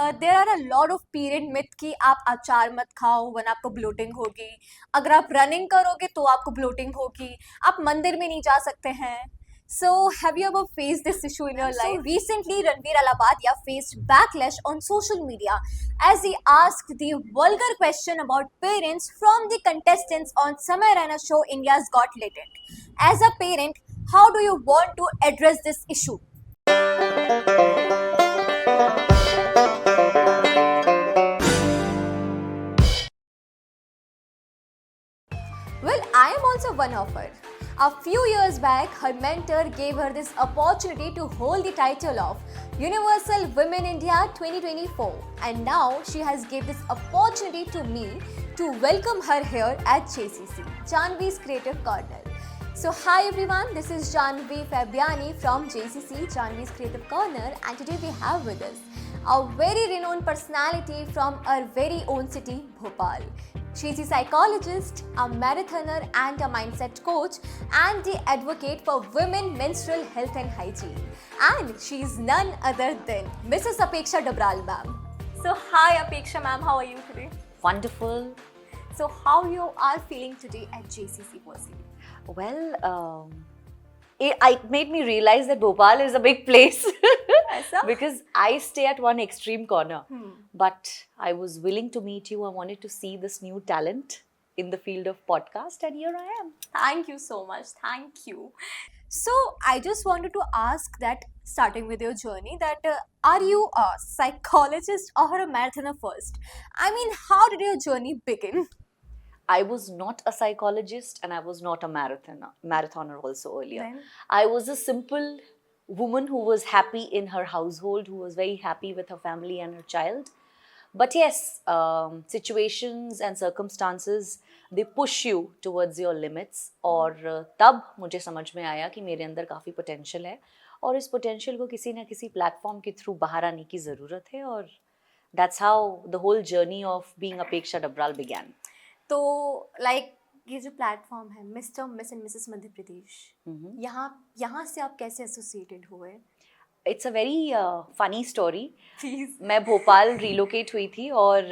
There are a lot of period myth कि आप अचार मत खाओ वरना आपको ब्लोटिंग होगी, अगर आप रनिंग करोगे तो आपको ब्लोटिंग होगी, आप मंदिर में नहीं जा सकते हैं. So, have you ever faced this issue in your life? So recently, Ranveer Alabadia faced backlash on social media as he asked the vulgar question about parents from the contestants on Samay Raina show India's Got Talent. As a parent, how do you want to address this issue? Well, I am also one of her. A few years back, her mentor gave her this opportunity to hold the title of Universal Women India 2024, and now she has given this opportunity to me to welcome her here at JCC, Janvi's Creative Corner. So hi everyone, this is Janvi Fabiani from JCC, Janvi's Creative Corner, and today we have with us a very renowned personality from our very own city, Bhopal. She's a psychologist, a marathoner, and a mindset coach, and the advocate for women menstrual health and hygiene. And she's none other than Mrs. Apeksha Dabral ma'am. So hi Apeksha ma'am, how are you today? Wonderful. So how you are feeling today at JCC firstly? Well, it made me realize that Bhopal is a big place ऐसा? because I stay at one extreme corner. But I was willing to meet you. I wanted to see this new talent in the field of podcast, and here I am. Thank you so much. Thank you. So I just wanted to ask that, starting with your journey, that are you a psychologist or a marathoner first? I mean, how did your journey begin? I was not a psychologist and I was not a marathoner also earlier. Then? I was a simple woman who was happy in her household, who was very happy with her family and her child. But yes, situations and circumstances, they push you towards your limits. और तब मुझे समझ में आया कि मेरे अंदर काफ़ी पोटेंशियल है और इस पोटेंशियल को किसी ना किसी प्लेटफॉर्म के थ्रू बाहर आने की ज़रूरत है और that's how the whole journey of being Apeksha Dabral began. तो लाइक ये जो प्लेटफॉर्म है mister miss and Mrs Madhya Pradesh, यहाँ से आप कैसे एसोसिएटेड हुए? It's a very funny story. Please. मैं भोपाल रिलोकेट हुई थी और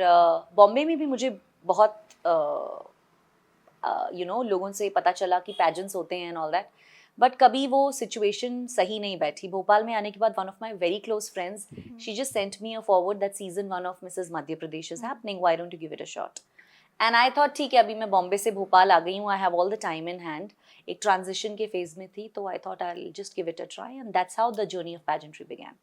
बॉम्बे में भी मुझे बहुत लोगों से पता चला कि पैजेंट्स होते हैं एंड ऑल दैट, बट कभी वो सिचुएशन सही नहीं बैठी. भोपाल में आने के बाद one of my very close friends, she just sent me a forward that season 1 of Mrs Madhya Pradesh is happening, why don't you give it a shot. And I thought ठीक है, अभी मैं बॉम्बे से भोपाल आ गई हूँ, I have all the time in hand. एक transition के फेज में थी, तो I thought I will just give it a try and that's how the journey of pageantry began,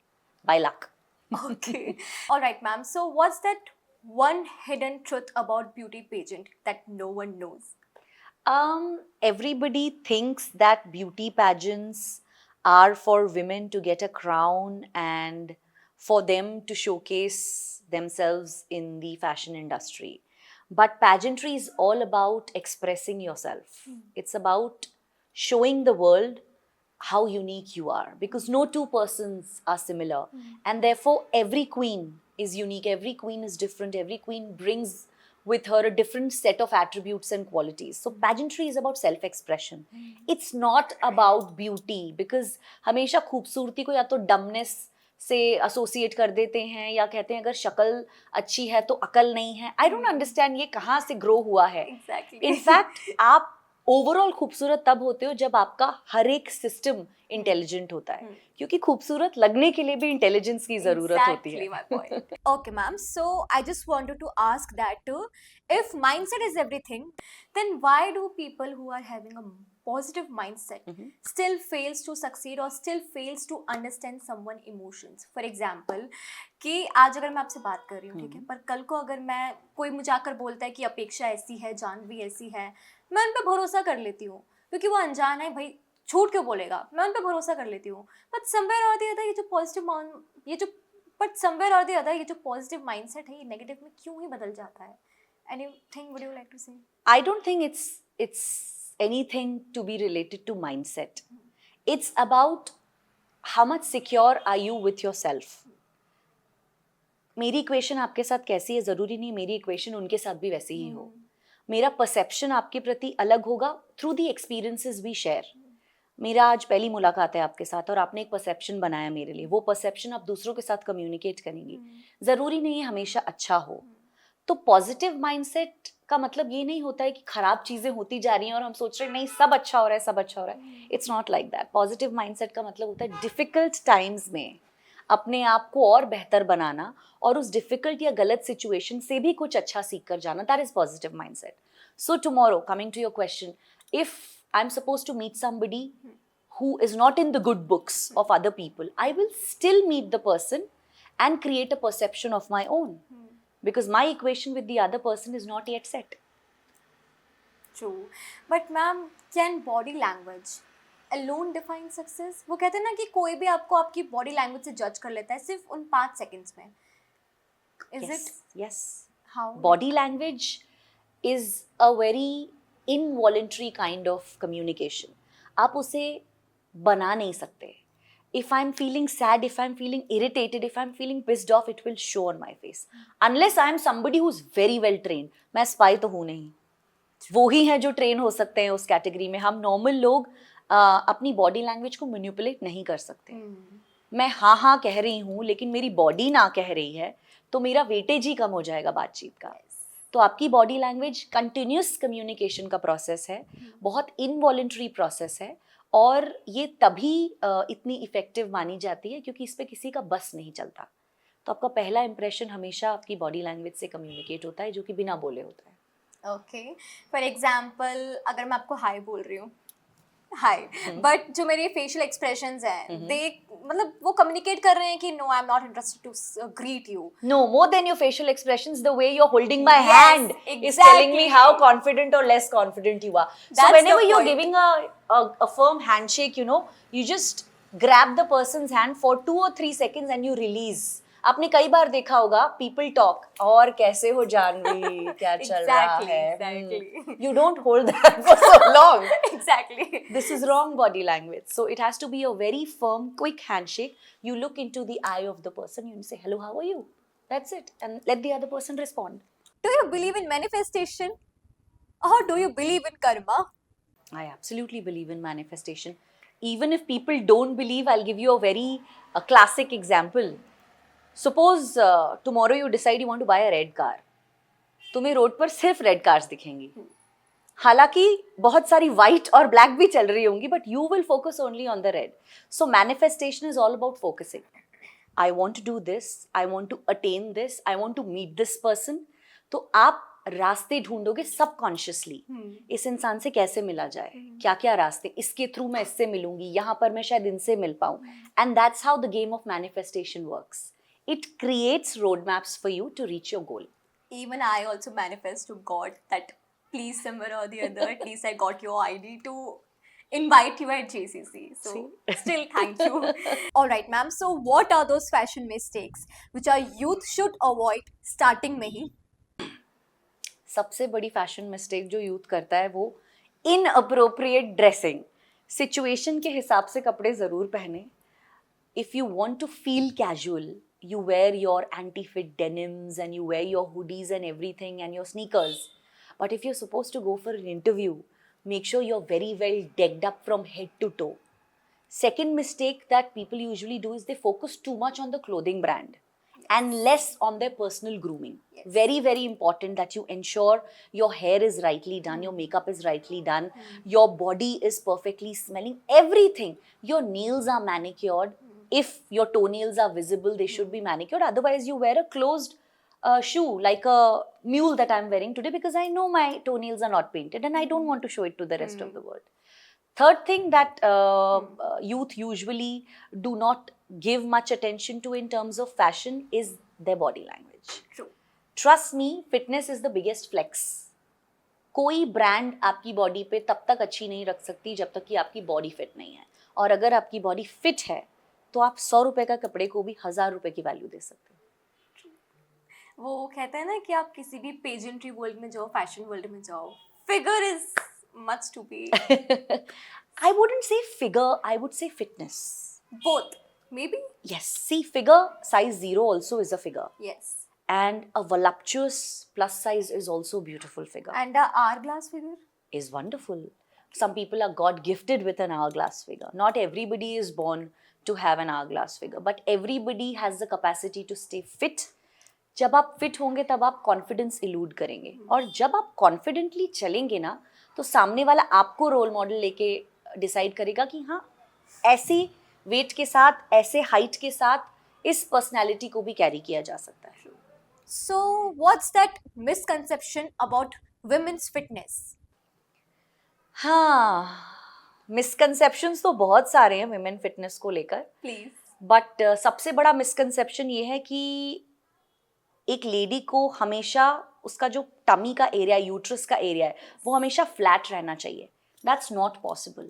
by luck. Okay. All right, ma'am. So, what's that one hidden truth about beauty pageant that no one knows? Everybody thinks that beauty pageants are for women to get a crown and for them to showcase themselves in the fashion industry. But pageantry is all about expressing yourself. It's about showing the world how unique you are, because no two persons are similar, and therefore every queen is unique, every queen is different, every queen brings with her a different set of attributes and qualities. So pageantry is about self expression. It's not about beauty, because हमेशा खूबसूरती को या तो dumbness से associate कर देते हैं या कहते हैं अगर शक्ल अच्छी है तो अकल नहीं है. आई डोंट अंडरस्टैंड ये कहाँ से ग्रो हुआ है. Exactly. इनफैक्ट आप ओवरऑल खूबसूरत तब होते हो जब आपका हर एक सिस्टम इंटेलिजेंट होता है, क्योंकि खूबसूरत लगने के लिए भी इंटेलिजेंस की जरूरत होती है. Exactly my point. Okay, ma'am. So I just wanted to ask that too. If mindset is everything, then why do people who are having a positive mindset still fails to succeed or still fails to understand someone emotions? For example, कि आज अगर मैं आपसे बात कर रही हूँ, ठीक है, पर कल को अगर मैं कोई मुझे आकर बोलता है कि अपेक्षा ऐसी है, जानवी ऐसी है, मैं उन पर भरोसा कर लेती हूँ क्योंकि वो अनजान है. भाई झूठ क्यों बोलेगा, मैं उन पर भरोसा कर लेती हूँ. बट समवेयर और द अदर ये जो पॉजिटिव माइंडसेट है ये नेगेटिव में क्यों ही बदल जाता है? Anything would you like to say? I don't think it's anything to be related to mindset. It's about how much secure are you with yourself. मेरी इक्वेशन आपके साथ कैसी है ज़रूरी नहीं मेरी इक्वेशन उनके साथ भी वैसी ही हो. मेरा परसेप्शन आपके प्रति अलग होगा through the experiences we share. मेरा आज पहली मुलाकात है आपके साथ और आपने एक परसेप्शन बनाया मेरे लिए, वो परसेप्शन आप दूसरों के साथ कम्युनिकेट करेंगी, ज़रूरी नहीं है हमेशा अच्छा हो। तो पॉजिटिव माइंडसेट का मतलब ये नहीं होता है कि खराब चीज़ें होती जा रही हैं और हम सोच रहे हैं नहीं सब अच्छा हो रहा है, सब अच्छा हो रहा है। It's not like that. Positive mindset का मतलब होता है डिफ़िकल्ट टाइम्स में अपने आप को और बेहतर बनाना और उस डिफ़िकल्ट या गलत सिचुएशन से भी कुछ अच्छा सीख कर जाना। That is positive mindset. So tomorrow, coming to your question, if I'm supposed to meet somebody who is not in the good books of other people, I will still meet the person and create a perception of my own because my equation with the other person is not yet set. True. But ma'am, can body language alone define success? वो कहते हैं ना कि कोई भी आपको आपकी body language से जज कर लेता है सिर्फ उन 5 सेकंड्स में. Is Yes, it yes. how? Body language is a very involuntary kind of communication. आप उसे बना नहीं सकते. If I'm feeling sad, if I'm feeling irritated, if I'm feeling pissed off, it will show on my face. Unless I am somebody who's very well trained. मैं spy तो हूँ नहीं. वो ही हैं जो ट्रेन हो सकते हैं उस कैटेगरी में. हम नॉर्मल लोग अपनी बॉडी लैंग्वेज को मैनिपुलेट नहीं कर सकते. मैं हाँ हाँ कह रही हूँ लेकिन मेरी बॉडी ना कह रही है तो मेरा वेटेज ही कम हो जाएगा बातचीत का. तो आपकी बॉडी लैंग्वेज कंटिन्यूस कम्युनिकेशन का प्रोसेस है, बहुत इनवॉलेंट्री प्रोसेस है और ये तभी इतनी इफेक्टिव मानी जाती है क्योंकि इस पे किसी का बस नहीं चलता. तो आपका पहला इंप्रेशन हमेशा आपकी बॉडी लैंग्वेज से कम्युनिकेट होता है जो कि बिना बोले होता है. ओके. फॉर एग्जाम्पल अगर मैं आपको हाई बोल रही हूँ, हाय, बट जो मेरे फेशियल एक्सप्रेशंस हैं दे मतलब वो कम्युनिकेट कर रहे हैं कि no I am not interested to greet you. No, more than your facial expressions, the way you're holding my Yes, hand is telling me exactly. how confident or less confident you are. So That's whenever the you're point. giving a firm handshake, you know, you just grab the person's hand for 2 or 3 seconds and you release. आपने कई बार देखा होगा people talk और कैसे हो जानवी, क्या चल रहा Exactly, है. exactly. You don't hold that for so long. Exactly. This is wrong body language. So it has to be a very firm, quick handshake. You look into the eye of the person, you say, hello, how are you? That's it. And let the other person respond. Do you believe in manifestation or do you believe in karma? I absolutely believe in manifestation. Even if people don't believe, I'll give you a classic example. Suppose tomorrow you decide you want to buy a red car. तुम्हें road पर सिर्फ red cars दिखेंगी. हालांकि बहुत सारी white और black भी चल रही होंगी but you will focus only on the red. So manifestation is all about focusing. I want to do this, I want to attain this, I want to meet this person. तो आप रास्ते ढूंढोगे subconsciously, इस इंसान से कैसे मिला जाए, क्या क्या रास्ते, इसके थ्रू मैं इससे मिलूंगी, यहाँ पर मैं शायद इनसे मिल पाऊँ. And that's how the game of manifestation works. It creates road maps for you to reach your goal. Even I also manifest to God that please somewhere or the other at least I got your ID to invite you at JCC. So still thank you. All right ma'am, so what are those fashion mistakes which our youth should avoid starting में ही? सबसे बड़ी fashion mistake जो youth करता है वो inappropriate dressing. Situation के हिसाब से कपड़े ज़रूर पहने. If you want to feel casual, you wear your anti-fit denims and you wear your hoodies and everything and your sneakers. But if you're supposed to go for an interview, make sure you're very well decked up from head to toe. Second mistake that people usually do is they focus too much on the clothing brand and less on their personal grooming. Yes. Very, very important that you ensure your hair is rightly done, your makeup is rightly done, your body is perfectly smelling, everything. Your nails are manicured. If your toenails are visible, they should be manicured. Otherwise, you wear a closed shoe like a mule that I'm wearing today because I know my toenails are not painted and I don't want to show it to the rest of the world. Third thing that youth usually do not give much attention to in terms of fashion is their body language. True. Trust me, fitness is the biggest flex. कोई brand आपकी body पे तब तक अच्छी नहीं रख सकती जब तक कि आपकी बॉडी फिट नहीं है. और अगर आपकी बॉडी फिट है तो आप 100 रुपए का कपड़े को भी 1000 रुपए की वैल्यू दे सकते हो. वो कहते हैं ना कि आप किसी भी पेजेंट्री वर्ल्ड में जाओ, फैशन वर्ल्ड में जाओ, figure is much to be. I wouldn't say figure, I would say fitness. Both, maybe? Yes, see, figure size 0 also is a figure. Yes. And a voluptuous plus size is also a beautiful figure. And the hourglass figure? Is wonderful. some people are God gifted with an hourglass figure. Not everybody is born to have an hourglass figure, but everybody has the capacity to stay fit. जब आप fit होंगे तब आप confidence इलूड करेंगे, और जब आप confidently चलेंगे ना तो सामने वाला आपको रोल मॉडल लेके डिसाइड करेगा कि हाँ, ऐसी वेट के साथ, ऐसे हाइट के साथ इस पर्सनैलिटी को भी कैरी किया जा सकता है. So, what's that misconception about women's fitness? हाँ, मिसकंसेप्शंस तो बहुत सारे हैं विमेन फिटनेस को लेकर. Please. बट सबसे बड़ा मिसकंसेप्शन ये है कि एक लेडी को हमेशा उसका जो टमी का एरिया, यूट्रस का एरिया है, वो हमेशा फ्लैट रहना चाहिए. That's not possible.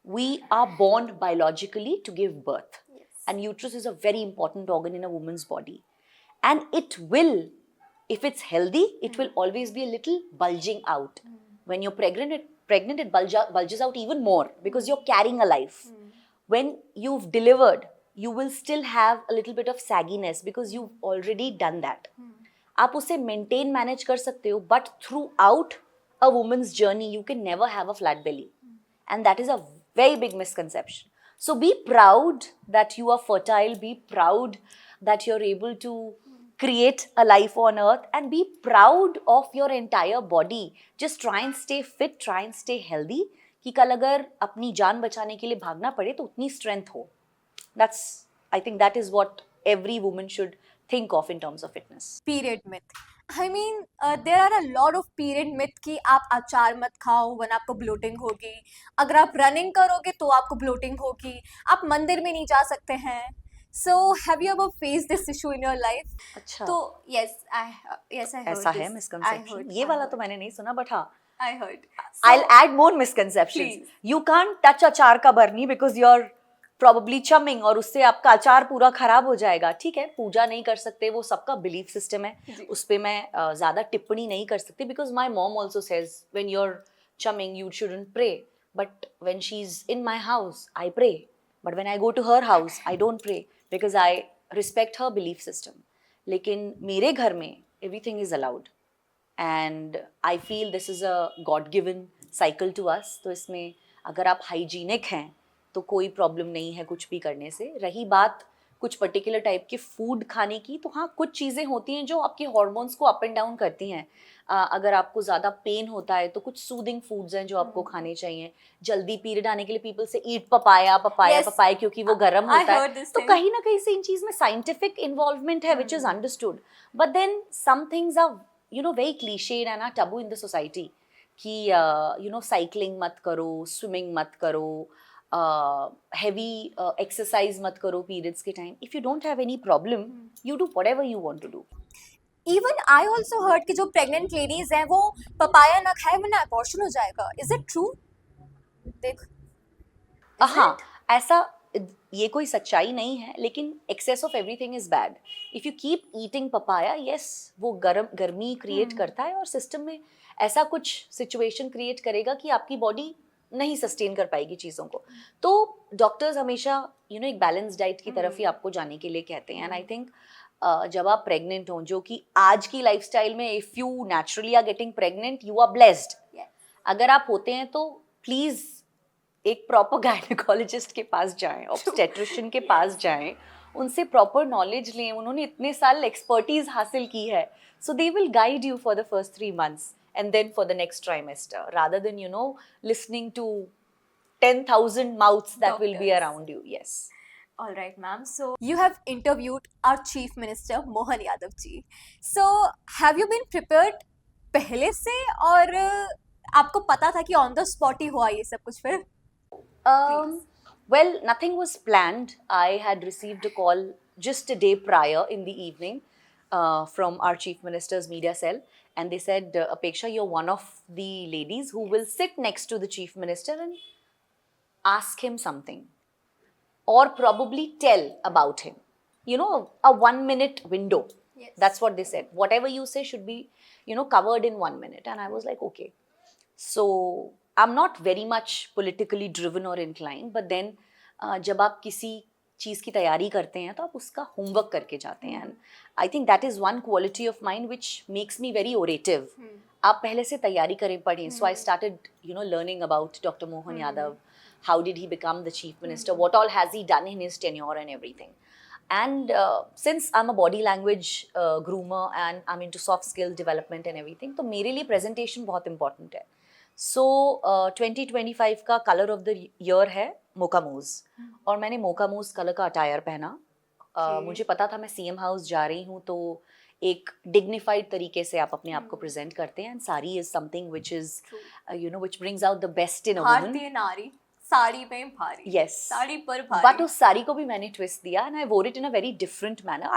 We are born biologically to give birth, and uterus is a very important organ in a women's body, and it will, if it's healthy, it will always be a little bulging out. When you're pregnant it bulges out even more because you're carrying a life. When you've delivered, you will still have a little bit of sagginess because you've already done that. आप उसे maintain, manage कर सकते हो, but throughout a woman's journey, you can never have a flat belly. And that is a very big misconception. So be proud that you are fertile, be proud that you're able to create a life on earth, and be proud of your entire body. Just try and stay fit, try and stay healthy, कि कल अगर अपनी जान बचाने के लिए भागना पड़े तो उतनी strength हो. I think that is what every woman should think of in terms of fitness. Period myth. I mean, there are a lot of period myth कि आप अचार मत खाओ वरना आपको bloating होगी, अगर आप running करोगे तो आपको bloating होगी, आप मंदिर में नहीं जा सकते हैं. So, have you ever faced this issue in your life? अच्छा. तो yes, I heard ऐसा this. है misconception. ये वाला तो मैंने नहीं सुना, but हाँ. I heard. I'll add more misconceptions. Please. You can't touch अचार का बरनी because you're probably chumming, और उससे आपका अचार पूरा खराब हो जाएगा. ठीक है, पूजा नहीं कर सकते, वो सबका बिलीफ सिस्टम है, उस पर मैं ज़्यादा टिप्पणी नहीं कर सकती. Because my mom also says when you're chumming you shouldn't pray, but when she's in my house I pray, but when I go to her house I don't pray because I respect her belief system. लेकिन मेरे घर में everything is allowed, and I feel this is a God given cycle to us. तो इसमें अगर आप hygienic हैं तो कोई प्रॉब्लम नहीं है कुछ भी करने से. रही बात कुछ पर्टिकुलर टाइप के फूड खाने की, तो हाँ, कुछ चीज़ें होती हैं जो आपके हॉर्मोन्स को अप एंड डाउन करती हैं. अगर आपको ज़्यादा पेन होता है तो कुछ सूदिंग फूड्स हैं जो आपको खाने चाहिए. जल्दी पीरियड आने के लिए पीपल से ईट पपाया, क्योंकि वो गर्म होता है. तो कहीं ना कहीं से इन चीज़ में साइंटिफिक इन्वॉल्वमेंट है which is understood. But then some things are very clichéd and are taboo in the society कि साइकिलिंग मत करो, स्विमिंग मत करो, heavy exercise मत करो periods के time. If you don't have any problem, you do whatever you want to do. Even I also heard कि जो pregnant ladies हैं वो पपाया ना खाए वरना abortion हो जाएगा. Is it true? देख. हाँ, ऐसा ये कोई सच्चाई नहीं है, लेकिन excess of everything is bad. If you keep eating papaya, yes, वो गर्मी create करता है और system में ऐसा कुछ situation create करेगा कि आपकी body नहीं सस्टेन कर पाएगी चीज़ों को. तो डॉक्टर्स हमेशा एक बैलेंस डाइट की तरफ ही आपको जाने के लिए कहते हैं. एंड आई थिंक जब आप प्रेग्नेंट हो, जो कि आज की लाइफस्टाइल में if you naturally are getting pregnant you are blessed. अगर आप होते हैं तो प्लीज़ एक प्रॉपर गायनेकोलॉजिस्ट के पास जाएं, ऑब्स्टेट्रिशियन के पास जाएं, उनसे प्रॉपर नॉलेज लें. उन्होंने इतने साल एक्सपर्टीज हासिल की है, so they will guide you for the first 3 months and then for the next trimester, rather than listening to 10,000 mouths that will be around you. Yes. All right, ma'am. So you have interviewed our Chief Minister Mohan Yadav ji. So have you been prepared पहले से, और आपको पता था कि on the spot ही हुआ ये सब कुछ फिर? Well, nothing was planned. I had received a call just a day prior in the evening from our Chief Minister's media cell. And they said, Apeksha, you're one of the ladies who will sit next to the Chief Minister and ask him something, or probably tell about him. A 1-minute window. Yes. That's what they said. Whatever you say should be, covered in 1 minute. And I was like, okay. So I'm not very much politically driven or inclined, but then जब आप किसी चीज़ की तैयारी करते हैं तो आप उसका होमवर्क करके जाते हैं. And I think that is one quality of mind which makes me very ओरेटिव. आप पहले से तैयारी करें, पढ़ें. So I started, learning about Dr. Mohan Yadav. How did he become the chief minister? What all has he done in his tenure and everything? And since I'm a body language groomer and I'm into soft skill development and everything, तो मेरे लिए presentation बहुत important है. So 2025 का color of the year है मोका मूज, और मैंने मोका मूज कलर का अटायर पहना. मुझे पता था मैं सीएम हाउस जा रही हूँ, तो एक डिग्निफाइड तरीके से आप अपने आप को प्रेजेंट करते हैं. And sari is something which is which brings out the best in a woman. भारतीय नारी साड़ी में भारी. Yes. साड़ी पर भारी. बट उस साड़ी को भी मैंने ट्विस्ट दिया, एंड आई वोर it in a very different manner.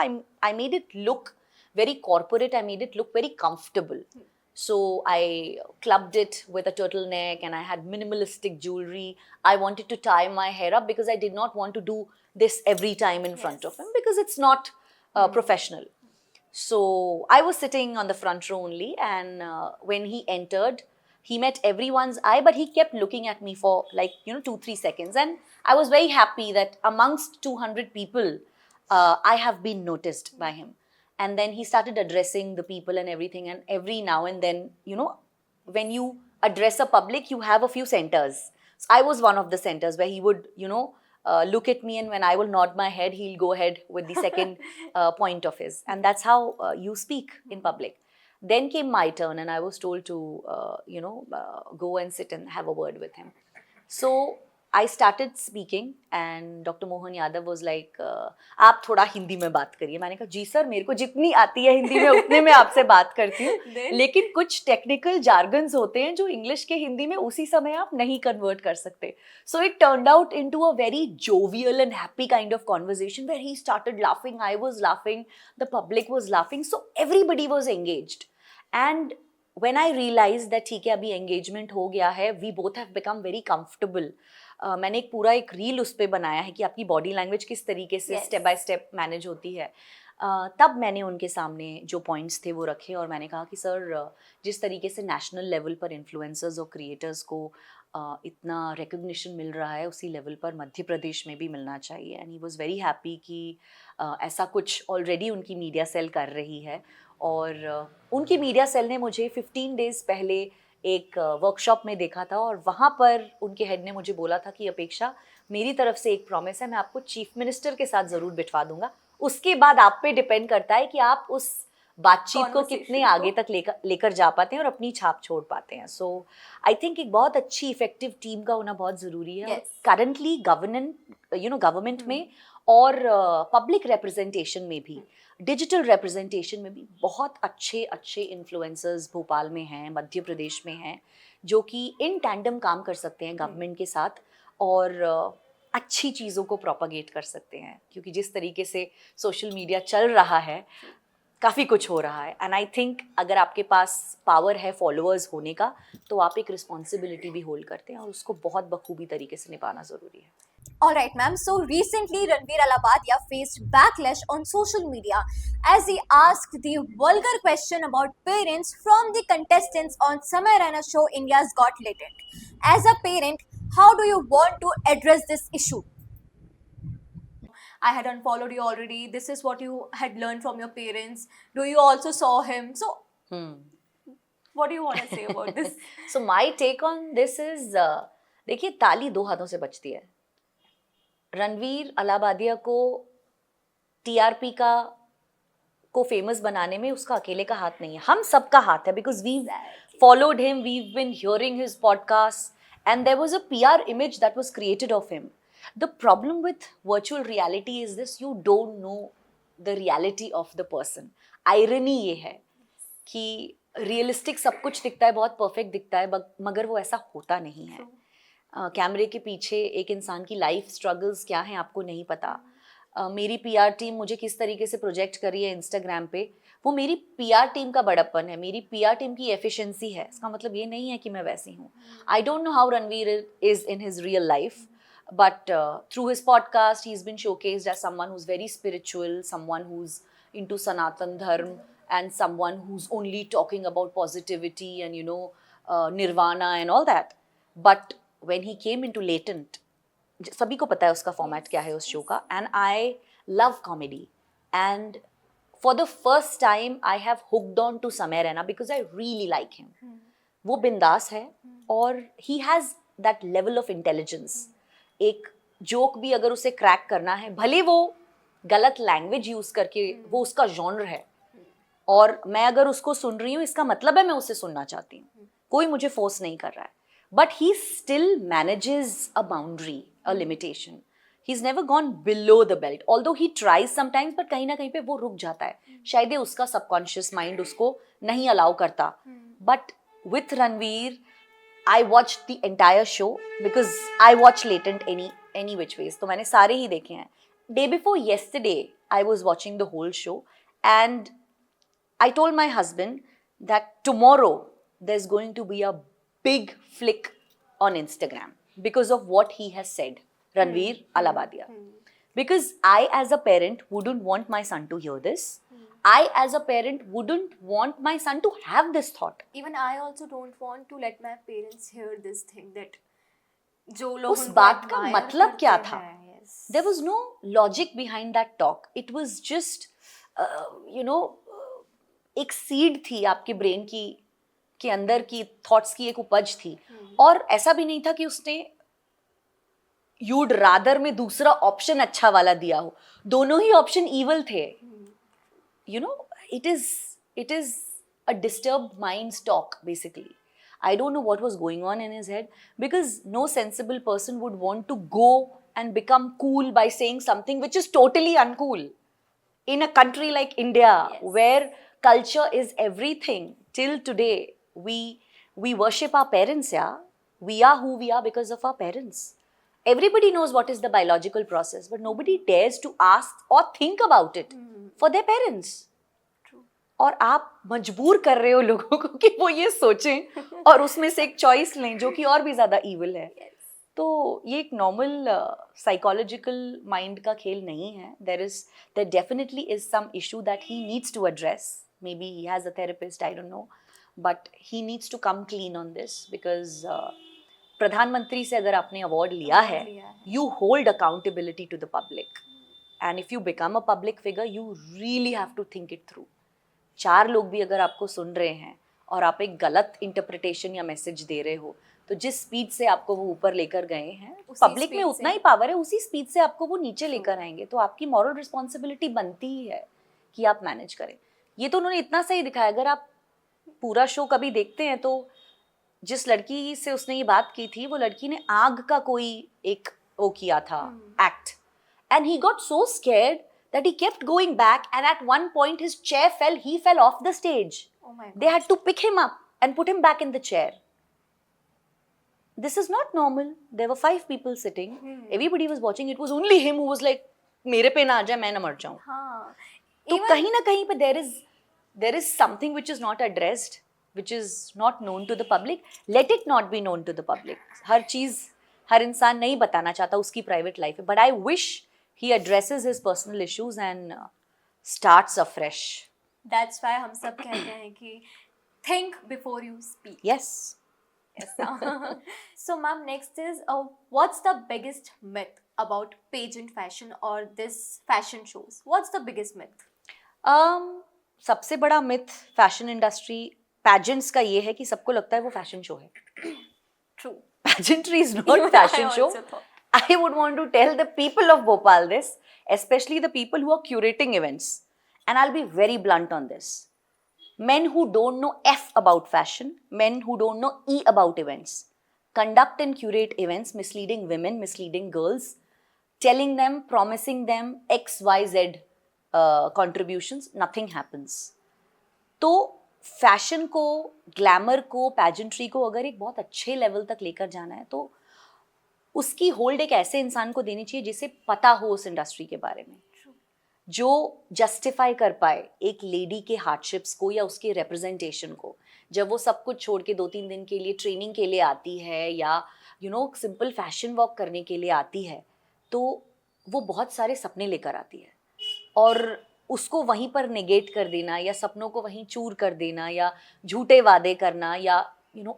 I made it look very corporate. I made it look very comfortable. So I clubbed it with a turtleneck, and I had minimalistic jewelry. I wanted to tie my hair up because I did not want to do this every time in front of him, because it's not professional. So I was sitting on the front row only, and when he entered, he met everyone's eye, but he kept looking at me for like 2-3 seconds, and I was very happy that amongst 200 people, I have been noticed by him. And then he started addressing the people and everything, and every now and then, when you address a public, you have a few centers. So I was one of the centers where he would, look at me, and when I will nod my head, he'll go ahead with the second point of his. And that's how you speak in public. Then came my turn, and I was told to, go and sit and have a word with him. So I started speaking, and Dr. Mohan Yadav was like, आप थोड़ा हिंदी में बात करिए. मैंने कहा जी sir, मेरे को जितनी आती है हिंदी में उतने में आपसे बात करती हूँ, लेकिन कुछ टेक्निकल जार्गन्स होते हैं जो इंग्लिश के हिंदी में उसी समय आप नहीं कन्वर्ट कर सकते. So it turned out into a very jovial and happy kind of conversation where he started laughing, I was laughing, the public was laughing, so everybody was engaged. And when I realized that ठीक है अभी engagement हो गया है, we both have become very comfortable. मैंने एक पूरा एक रील उस पर बनाया है कि आपकी बॉडी लैंग्वेज किस तरीके से स्टेप बाय स्टेप मैनेज होती है. तब मैंने उनके सामने जो पॉइंट्स थे वो रखे, और मैंने कहा कि सर, जिस तरीके से नेशनल लेवल पर इन्फ्लुएंसर्स और क्रिएटर्स को इतना रिकग्निशन मिल रहा है, उसी लेवल पर मध्य प्रदेश में भी मिलना चाहिए. And he was very happy कि ऐसा कुछ ऑलरेडी उनकी मीडिया सेल कर रही है. और उनकी मीडिया सेल ने मुझे 15 डेज पहले एक वर्कशॉप में देखा था, और वहाँ पर उनके हेड ने मुझे बोला था कि अपेक्षा, मेरी तरफ से एक प्रॉमिस है, मैं आपको चीफ मिनिस्टर के साथ ज़रूर बिठवा दूंगा. उसके बाद आप पे डिपेंड करता है कि आप उस बातचीत को कितने आगे तक लेकर जा पाते हैं और अपनी छाप छोड़ पाते हैं. सो आई थिंक एक बहुत अच्छी इफेक्टिव टीम का होना बहुत ज़रूरी है. करंटली गवर्नमेंट में और पब्लिक रिप्रेजेंटेशन में भी, डिजिटल रिप्रेजेंटेशन में भी बहुत अच्छे इन्फ्लुएंसर्स भोपाल में हैं, मध्य प्रदेश में हैं, जो कि इन टैंडम काम कर सकते हैं गवर्नमेंट के साथ, और अच्छी चीज़ों को प्रोपागेट कर सकते हैं. क्योंकि जिस तरीके से सोशल मीडिया चल रहा है, काफ़ी कुछ हो रहा है. एंड आई थिंक अगर आपके पास पावर है फॉलोअर्स होने का, तो आप एक रिस्पॉन्सिबिलिटी भी होल्ड करते हैं, और उसको बहुत बखूबी तरीके से निभाना ज़रूरी है. Alright, ma'am. So recently, Ranveer Alabadia faced backlash on social media as he asked the vulgar question about parents from the contestants on Samay Raina show India's Got Talent. As a parent, how do you want to address this issue? I had unfollowed you already. This is what you had learned from your parents. Do you also saw him? So, what do you want to say about this? So my take on this is, देखिए, ताली दो हाथों से बजती है. रणवीर अलाबादिया को TRP को famous बनाने में उसका अकेले का हाथ नहीं है, हम सबका हाथ है. Because we followed him, we been hearing his podcast, and there was a PR image that was created of him. The problem with virtual reality is this, you don't know the reality of the person. Irony ये है कि realistic सब कुछ दिखता है, बहुत perfect दिखता है, मगर वो ऐसा होता नहीं है. कैमरे के पीछे एक इंसान की लाइफ स्ट्रगल्स क्या हैं आपको नहीं पता. मेरी पीआर टीम मुझे किस तरीके से प्रोजेक्ट कर रही है इंस्टाग्राम पे, वो मेरी पीआर टीम का बड़प्पन है, मेरी पीआर टीम की एफिशिएंसी है. इसका मतलब ये नहीं है कि मैं वैसी हूँ. I don't know how Ranveer is in his real life, but through his podcast he's been showcased as someone who's very spiritual, someone who's into Sanatan Dharma, and someone who's only talking about positivity and nirvana and all that. But when he came into Latent, सभी को पता है उसका format क्या है उस show का, and I love comedy, and for the first time I have hooked on to Samay Raina because I really like him. वो बिंदास है और he has that level of intelligence. एक जोक भी अगर उसे क्रैक करना है, भले वो गलत लैंग्वेज यूज करके, वो उसका जॉनर है और मैं अगर उसको सुन रही हूँ इसका मतलब है मैं उसे सुनना चाहती हूँ, कोई मुझे फोर्स नहीं कर रहा है. But he still manages a boundary, a limitation. He's never gone below the belt, although he tries sometimes, but कहीं ना कहीं पे वो रुक जाता है. शायद ये उसका subconscious mind उसको नहीं allow करता. But with Ranveer, I watched the entire show because I watch Latent any which ways. तो मैंने सारे ही देखे हैं. Day before yesterday, I was watching the whole show and I told my husband that tomorrow there's going to be a big flick on Instagram because of what he has said. Ranveer Alabadia. Because I as a parent wouldn't want my son to hear this. I as a parent wouldn't want my son to have this thought. Even I also don't want to let my parents hear this thing that जो लोग उस उनको बात का admire मतलब क्या करते था? हैं, yes. There was no logic behind that talk. It was just, एक सीड थी आपके ब्रेन की के अंदर की थॉट्स की एक उपज थी. और ऐसा भी नहीं था कि उसने यूड रादर में दूसरा ऑप्शन अच्छा वाला दिया हो. दोनों ही ऑप्शन ईवल थे. You know, it is a disturbed minds talk basically. I don't know what was going on in his head because no sensible person would want to go and become cool by saying something which is totally uncool. In a country like India, Yes. where culture is everything, till today, we worship our parents, yeah? We are who we are because of our parents. Everybody knows what is the biological process, but nobody dares to ask or think about it for their parents. True. और आप मजबूर कर रहे हो लोगों को कि वो ये सोचें और उसमें से एक चॉइस लें जो कि और भी ज़्यादा ईविल है. Yes. तो ये एक नॉर्मल साइकोलॉजिकल माइंड का खेल नहीं है. there definitely is some issue that he needs to address. Maybe he has a therapist, I don't know. But he needs to come clean on this because प्रधानमंत्री से अगर आपने अवार्ड लिया है, you hold accountability to the public. And if you become a public figure, you really have to think it through. 4 लोग भी अगर आपको सुन रहे हैं और आप एक गलत इंटरप्रिटेशन या मैसेज दे रहे हो, तो जिस स्पीड से आपको वो ऊपर लेकर गए हैं, पब्लिक में उतना ही पावर है, उसी स्पीड से आपको वो नीचे लेकर आएंगे. तो आपकी मॉरल रिस्पॉन्सिबिलिटी बनती ही है कि आप मैनेज करें. ये तो उन्होंने इतना सही दिखाया. अगर आप पूरा शो कभी देखते हैं तो जिस लड़की से उसने ये बात की थी, वो लड़की ने आग का कोई एक वो किया था act, and he got so scared that he kept going back, and at one point his chair fell. He fell off the stage. Oh my God. They had to pick him up and put him back in the chair. This is not normal. There were 5 people sitting. Everybody was watching. It was only him who was like, मेरे पे ना आ जाए, मैं ना मर जाऊं. हाँ. तो कहीं ना कहीं पे there is something which is not addressed, which is not known to the public. Let it not be known to the public. हर चीज हर इंसान नहीं बताना चाहता उसकी प्राइवेट लाइफ है. But I wish he addresses his personal issues and starts afresh. That's why हम सब कहते हैं कि think before you speak. Yes. Yes. So, ma'am, next is what's the biggest myth about pageant fashion or this fashion shows? What's the biggest myth? सबसे बड़ा myth fashion industry pageants का ये है कि सबको लगता है वो फैशन शो है. True. Pageantry is not fashion show. I would want to tell the people of Bhopal this, especially the people who are curating events. And I'll be very blunt on this. Men who don't know F about fashion, men who don't know E about events, conduct and curate events misleading women, misleading girls, telling them, promising them X, Y, Z contributions, nothing happens. तो fashion को, glamour को, पैजेंट्री को अगर एक बहुत अच्छे level तक लेकर जाना है तो उसकी होल्ड एक ऐसे इंसान को देनी चाहिए जिसे पता हो उस इंडस्ट्री के बारे में, जो जस्टिफाई कर पाए एक लेडी के हार्डशिप्स को या उसके रिप्रेजेंटेशन को. जब वो सब कुछ छोड़ के 2-3 दिन के लिए ट्रेनिंग के लिए आती है या सिंपल फैशन वॉक करने के लिए आती है, तो वो बहुत सारे सपने लेकर आती है और उसको वहीं पर नेगेट कर देना या सपनों को वहीं चूर कर देना या झूठे वादे करना या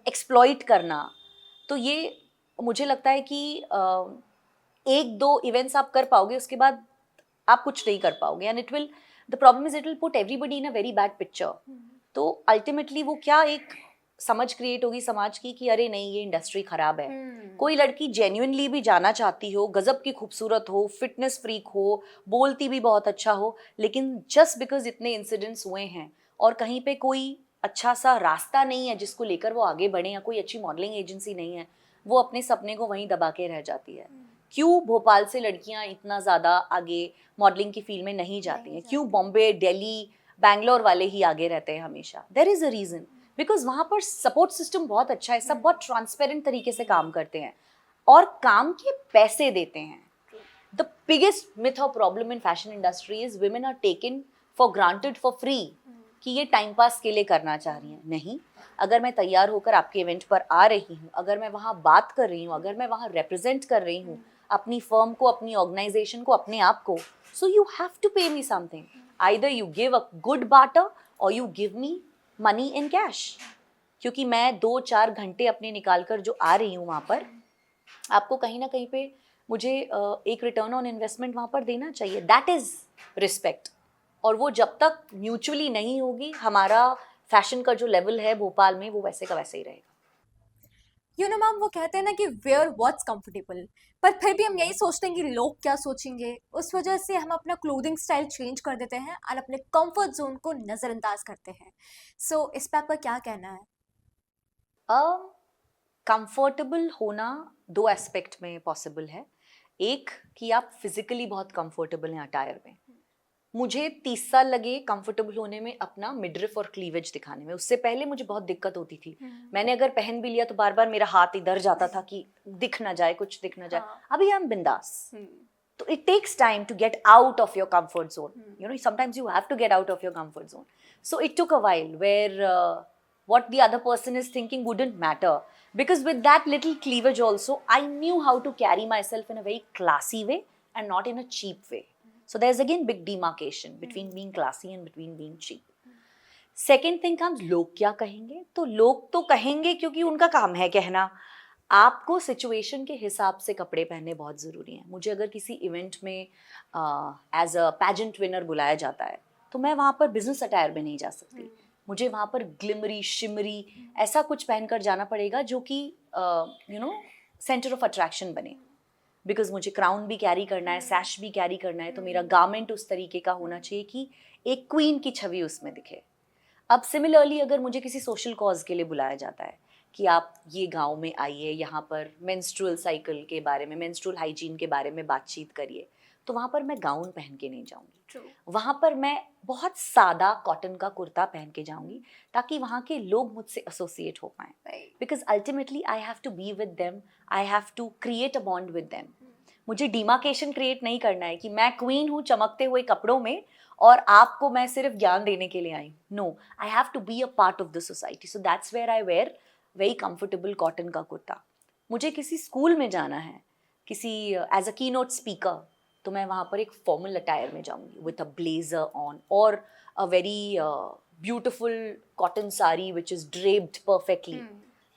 एक्सप्लॉइट करना, तो ये मुझे लगता है कि 1-2 इवेंट्स आप कर पाओगे, उसके बाद आप कुछ नहीं कर पाओगे. And it will the problem is it will put everybody in a very bad picture. तो अल्टीमेटली वो क्या एक समझ क्रिएट होगी समाज की कि अरे नहीं ये इंडस्ट्री खराब है. कोई लड़की जेन्युइनली भी जाना चाहती हो, गजब की खूबसूरत हो, फिटनेस फ्रीक हो, बोलती भी बहुत अच्छा हो, लेकिन जस्ट बिकॉज इतने इंसिडेंट्स हुए हैं और कहीं पे कोई अच्छा सा रास्ता नहीं है जिसको लेकर वो आगे बढ़े, या कोई अच्छी मॉडलिंग एजेंसी नहीं है, वो अपने सपने को वहीं दबा के रह जाती है. क्यों भोपाल से लड़कियां इतना ज़्यादा आगे मॉडलिंग की फील्ड में नहीं जाती हैं? क्यों बॉम्बे, दिल्ली, बैंगलोर वाले ही आगे रहते हैं हमेशा? There is a reason, because वहाँ पर सपोर्ट सिस्टम बहुत अच्छा है, सब बहुत ट्रांसपेरेंट तरीके से काम करते हैं और काम के पैसे देते हैं. द बिगेस्ट मिथ और problem in fashion industry is women are taken for granted for free, कि ये टाइम पास के लिए करना चाह रही हैं. नहीं, अगर मैं तैयार होकर आपके इवेंट पर आ रही हूँ, अगर मैं वहाँ बात कर रही हूँ, अगर मैं वहाँ रिप्रेजेंट कर रही हूँ अपनी फर्म को, अपनी ऑर्गेनाइजेशन को, अपने आप को, so you have to pay me something. Either you give a good barter or you give me money in cash, क्योंकि मैं 2-4 घंटे अपने निकाल कर जो आ रही हूँ वहाँ पर, आपको कहीं ना कहीं पे मुझे एक रिटर्न ऑन इन्वेस्टमेंट वहाँ पर देना चाहिए. That is respect. और वो जब तक म्यूचुअली नहीं होगी, हमारा फैशन का जो लेवल है भोपाल में वो वैसे का वैसे ही रहेगा. यू नो मैम, वो कहते हैं ना कि वेयर व्हाट्स कंफर्टेबल, पर फिर भी हम यही सोचते हैं कि लोग क्या सोचेंगे. उस वजह से हम अपना क्लोथिंग स्टाइल चेंज कर देते हैं और अपने कंफर्ट जोन को नज़रअंदाज करते हैं. सो इस पर आपका क्या कहना है? कंफर्टेबल होना 2 एस्पेक्ट में पॉसिबल है. एक कि आप फिजिकली बहुत कंफर्टेबल हैं अटायर में. मुझे 30 साल लगे कंफर्टेबल होने में अपना मिडरिफ और क्लीवेज दिखाने में. उससे पहले मुझे बहुत दिक्कत होती थी. मैंने अगर पहन भी लिया तो बार बार मेरा हाथ इधर जाता था कि दिख ना जाए, कुछ दिख ना जाए. अभी हम बिंदास. तो it takes time to get out of your comfort zone. You know, sometimes you have to get out of your comfort zone. So it took a while where what the other person is thinking wouldn't matter, because with that little cleavage also I knew how to carry myself in a very classy way and not in a cheap way. So there's again big demarcation between being classy and between being cheap. Second thing comes, लोग क्या कहेंगे? तो लोग तो कहेंगे क्योंकि उनका काम है कहना. आपको सिचुएशन के हिसाब से कपड़े पहनने बहुत ज़रूरी हैं. मुझे अगर किसी इवेंट में एज अ पैजेंट विनर बुलाया जाता है तो मैं वहाँ पर बिजनेस अटायर में नहीं जा सकती. मुझे वहाँ पर ग्लिमरी शिमरी ऐसा कुछ पहनकर जाना पड़ेगा जो कि you know centre of attraction बने. बिकॉज मुझे क्राउन भी कैरी करना है, सैश भी कैरी करना है, तो मेरा गारमेंट उस तरीके का होना चाहिए कि एक क्वीन की छवि उसमें दिखे. अब सिमिलरली अगर मुझे किसी सोशल कॉज के लिए बुलाया जाता है कि आप ये गांव में आइए, यहाँ पर मेंस्ट्रुअल साइकिल के बारे में, मेंस्ट्रुअल हाइजीन के बारे में बातचीत करिए, तो वहाँ पर मैं गाउन पहन के नहीं जाऊँगी. वहाँ पर मैं बहुत सादा कॉटन का कुर्ता पहन के जाऊँगी ताकि वहाँ के लोग मुझसे एसोसिएट हो पाएँ. Because ultimately I have to be with them, I have to create a bond with them. मुझे डिमार्केशन क्रिएट नहीं करना है कि मैं क्वीन हूँ चमकते हुए कपड़ों में और आपको मैं सिर्फ ज्ञान देने के लिए आई. No, I have to be a part of the society. So that's where I wear very comfortable cotton का कुर्ता. मुझे किसी स्कूल में जाना है, किसी एज अ की नोट स्पीकर, तो मैं वहाँ पर एक फॉर्मल अटायर में जाऊँगी विथ अ ब्लेजर ऑन और a very beautiful cotton sari which is draped perfectly,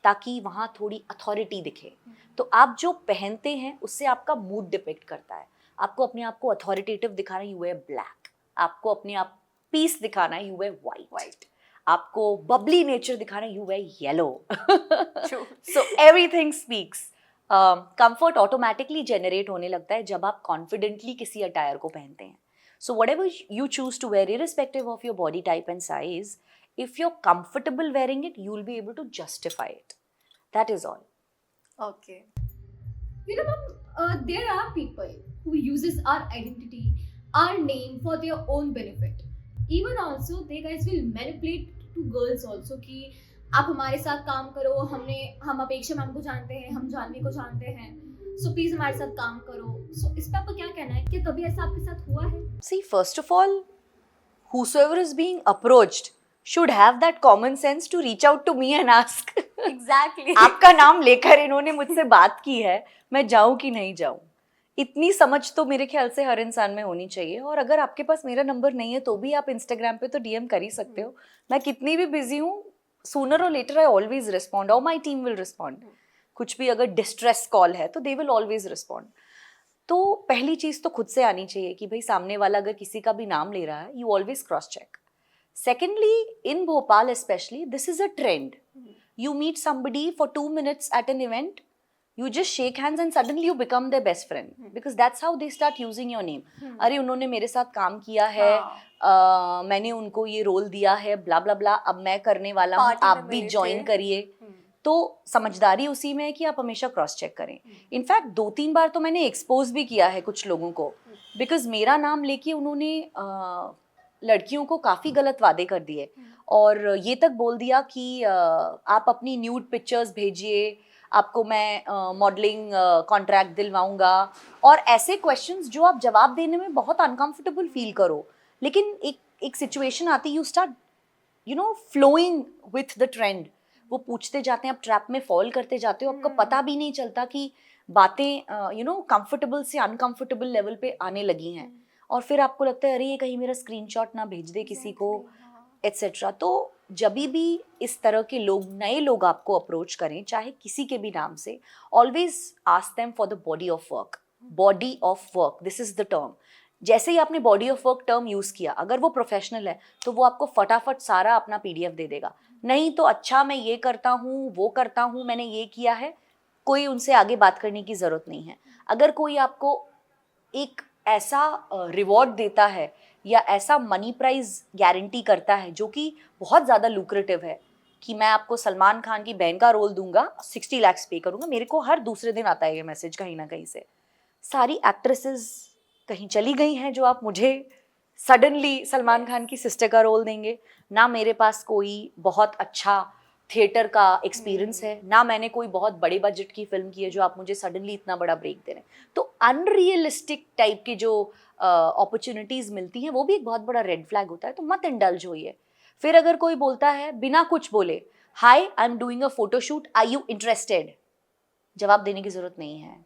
ताकि वहाँ थोड़ी अथॉरिटी दिखे. तो आप जो पहनते हैं उससे आपका मूड डिपेक्ट करता है. आपको अपने आप को अथॉरिटेटिव दिखाना है, यू वेयर ब्लैक. आपको अपने आप पीस दिखाना है, यू वेयर वाइट. आपको बबली नेचर दिखाना है, you wear yellow. So everything speaks. Comfort automatically generate होने लगता है जब आप कॉन्फिडेंटली किसी अटायर को पहनते हैं. So whatever you choose to wear, irrespective of your body type and size, if you're comfortable wearing it, you'll be able to justify it. That is all. Okay. You know, ma'am, there are people who uses our identity, our name for their own benefit. Even also, they guys will manipulate to girls also कि आप हमारे साथ काम करो, हम अपेक्षा ma'am को जानते हैं, हम जानवी को जानते हैं, so please हमारे साथ काम करो. So इस पे आपको क्या कहना है कि कभी ऐसा आपके साथ हुआ है? See, first of all, whosoever is being approached should have that common sense to reach out to me and ask. Exactly. आपका नाम लेकर इन्होंने मुझसे बात की है, मैं जाऊं कि नहीं जाऊं. इतनी समझ तो मेरे ख्याल से हर इंसान में होनी चाहिए. और अगर आपके पास मेरा नंबर नहीं है तो भी आप इंस्टाग्राम पे तो डीएम कर ही सकते हो. मैं कितनी भी बिजी हूँ, सूनर और लेटर आई ऑलवेज रिस्पॉन्ड, और माई टीम विल रिस्पॉन्ड. कुछ भी अगर डिस्ट्रेस कॉल है तो दे विल ऑलवेज रिस्पॉन्ड. तो पहली चीज तो खुद से आनी चाहिए कि भाई सामने वाला अगर किसी का भी नाम ले रहा है, you always cross check. Secondly, in Bhopal especially, this is a trend. You meet somebody for 2 minutes at an event, you just shake hands and suddenly you become their best friend. Because that's how they start using your name. अरे उन्होंने मेरे साथ काम किया है, मैंने उनको ये रोल दिया है, ब्ला ब्ला ब्ला, अब मैं करने वाला हूँ, आप भी ज्वाइन करिए. तो समझदारी उसी में है कि आप हमेशा क्रॉस चेक करें. इनफैक्ट 2-3 बार तो मैंने एक्सपोज भी किया है कुछ लोगों को, बिकॉज मेरा नाम लेके उन्होंने लड़कियों को काफ़ी गलत वादे कर दिए और ये तक बोल दिया कि आप अपनी न्यूड पिक्चर्स भेजिए, आपको मैं मॉडलिंग कॉन्ट्रैक्ट दिलवाऊंगा, और ऐसे क्वेश्चंस जो आप जवाब देने में बहुत अनकंफर्टेबल फील करो, लेकिन एक सिचुएशन आती, you start flowing with the trend. वो पूछते जाते हैं, आप ट्रैप में फॉल करते जाते हो, आपको पता भी नहीं चलता कि बातें कंफर्टेबल से अनकंफर्टेबल लेवल पे आने लगी हैं, और फिर आपको लगता है अरे ये कहीं मेरा स्क्रीनशॉट ना भेज दे किसी को, एट्सेट्रा. तो जब भी इस तरह के लोग, नए लोग आपको अप्रोच करें, चाहे किसी के भी नाम से, always ask them for the body of work. Body of work, this is the term. जैसे ही आपने body of work term use किया, अगर वो प्रोफेशनल है तो वो आपको फटाफट सारा अपना PDF दे देगा. नहीं तो अच्छा मैं ये करता हूँ, वो करता हूँ, मैंने ये किया है, कोई उनसे आगे बात करने की ज़रूरत नहीं है. अगर कोई आपको एक ऐसा रिवॉर्ड देता है या ऐसा मनी प्राइज गारंटी करता है जो कि बहुत ज़्यादा लुक्रेटिव है, कि मैं आपको सलमान खान की बहन का रोल दूंगा, 60 लाख पे करूंगा, मेरे को हर दूसरे दिन आता है ये मैसेज कहीं ना कहीं से. सारी एक्ट्रेसेस कहीं चली गई हैं जो आप मुझे सडनली सलमान खान की सिस्टर का रोल देंगे. ना मेरे पास कोई बहुत अच्छा थिएटर का एक्सपीरियंस है, ना मैंने कोई बहुत बड़े बजट की फिल्म की है जो आप मुझे सडनली इतना बड़ा ब्रेक दे रहे हैं. तो अनरियलिस्टिक टाइप की जो अपॉर्चुनिटीज़ मिलती हैं, वो भी एक बहुत बड़ा रेड फ्लैग होता है. तो मत इंडल्ज होइए. फिर अगर कोई बोलता है बिना कुछ बोले, hi I am doing a photoshoot, are you interested, जवाब देने की ज़रूरत नहीं है.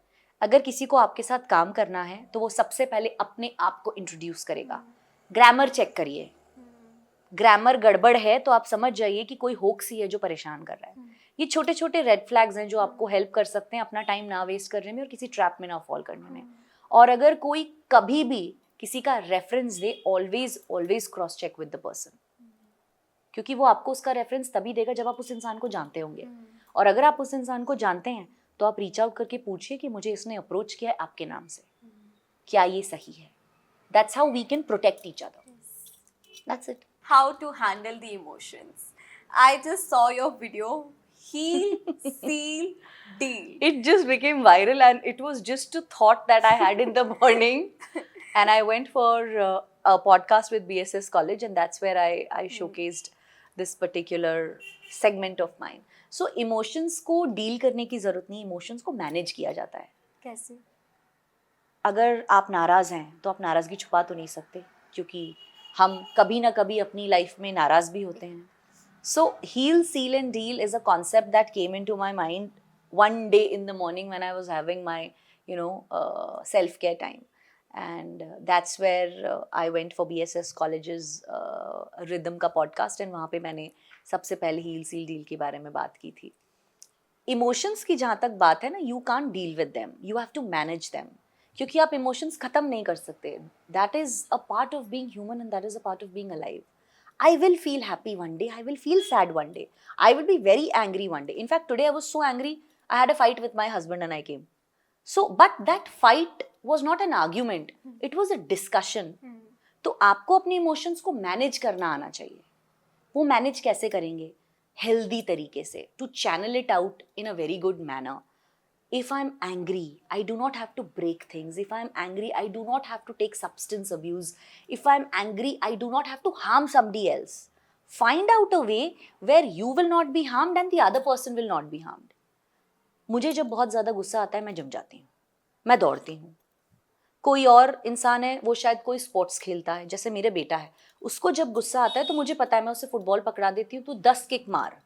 अगर किसी को आपके साथ काम करना है तो वो सबसे पहले अपने आप को इंट्रोड्यूस करेगा. ग्रामर चेक करिए, ग्रामर गड़बड़ है तो आप समझ जाइए कि कोई होक्स ही है जो परेशान कर रहा है. ये छोटे छोटे रेड फ्लैग्स हैं जो आपको हेल्प कर सकते हैं अपना टाइम ना वेस्ट करने में और किसी ट्रैप में ना फॉल करने में. और अगर कोई कभी भी किसी का रेफरेंस दे, always always cross check with the person, क्योंकि वो आपको उसका रेफरेंस तभी देगा जब आप उस इंसान को जानते होंगे. और अगर आप उस इंसान को जानते हैं तो आप रीच आउट करके पूछिए कि मुझे इसने अप्रोच किया है आपके नाम से, क्या ये सही है. That's how we can protect each other. That's it. How to handle the emotions. I just saw your video. Heal, seal, deal. It just became viral and it was just a thought that I had in the morning. And I went for a podcast with BSS College and that's where I showcased this particular segment of mine. So emotions को deal करने की ज़रूरत नहीं, emotions को manage किया जाता है. कैसे? अगर आप नाराज़ हैं तो आप नाराज़गी छुपा तो नहीं सकते, क्योंकि हम कभी ना कभी अपनी लाइफ में नाराज़ भी होते हैं. So heal, seal and deal is a concept that came in to my mind one day in the morning when I was having my self care time. And that's where I went for BSS colleges rhythm का podcast and वहाँ पे मैंने सबसे पहले heal, seal, deal के बारे में बात की थी. इमोशंस की जहाँ तक बात है ना, you can't deal with them, you have to manage them, क्योंकि आप इमोशंस ख़त्म नहीं कर सकते. That is a part of being human and that is a part of being alive. I will feel happy one day, I will feel sad one day, I will be very angry one day. In fact today I was so angry, I had a fight with my husband and I came. So but that fight was not an argument, it was a discussion. तो आपको अपने emotions को manage करना आना चाहिए. वो manage कैसे करेंगे? हेल्दी तरीके से, to channel it out in a very good manner. If I'm angry, I do not have to break things. If I'm angry, I do not have to take substance abuse. If I'm angry, I do not have to harm somebody else. Find out a way where you will not be harmed and the other person will not be harmed. मुझे जब बहुत ज़्यादा गुस्सा आता है मैं जम जाती हूँ, मैं दौड़ती हूँ. कोई और इंसान है, वो शायद कोई स्पोर्ट्स खेलता है, जैसे मेरे बेटा है, उसको जब गुस्सा आता है तो मुझे पता है मैं उसे फुटबॉल पकड़ा देती हूँ, तो 10 किक मार.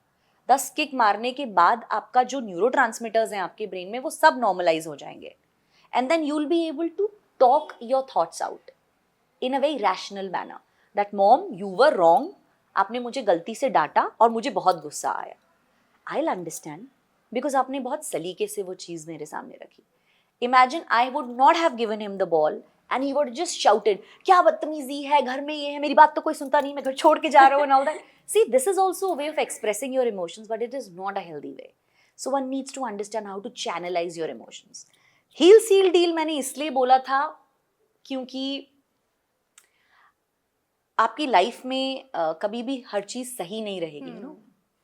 10 किक मारने के बाद आपका जो न्यूरोट्रांसमीटर्स हैं आपके ब्रेन में वो सब नॉर्मलाइज हो जाएंगे. And then you will be able to talk your thoughts out in a very rational manner that mom you were wrong, आपने मुझे गलती से डांटा और मुझे बहुत गुस्सा आया. आई विल अंडरस्टैंड बिकॉज आपने बहुत सलीके से वो चीज़ मेरे सामने रखी. Imagine I would not have given him the ball and he would just shouted, क्या बदतमीजी है, घर में ये है, मेरी बात तो कोई सुनता नहीं, मैं घर छोड़ के जा रहा हूँ and all that. See, this is also a way of expressing your emotions, but it is not a healthy way. So one needs to understand how to channelize your emotions. Heel seal deal मैंने इसलिए बोला था क्योंकि आपकी life में कभी भी हर चीज़ सही नहीं रहेगी, you know?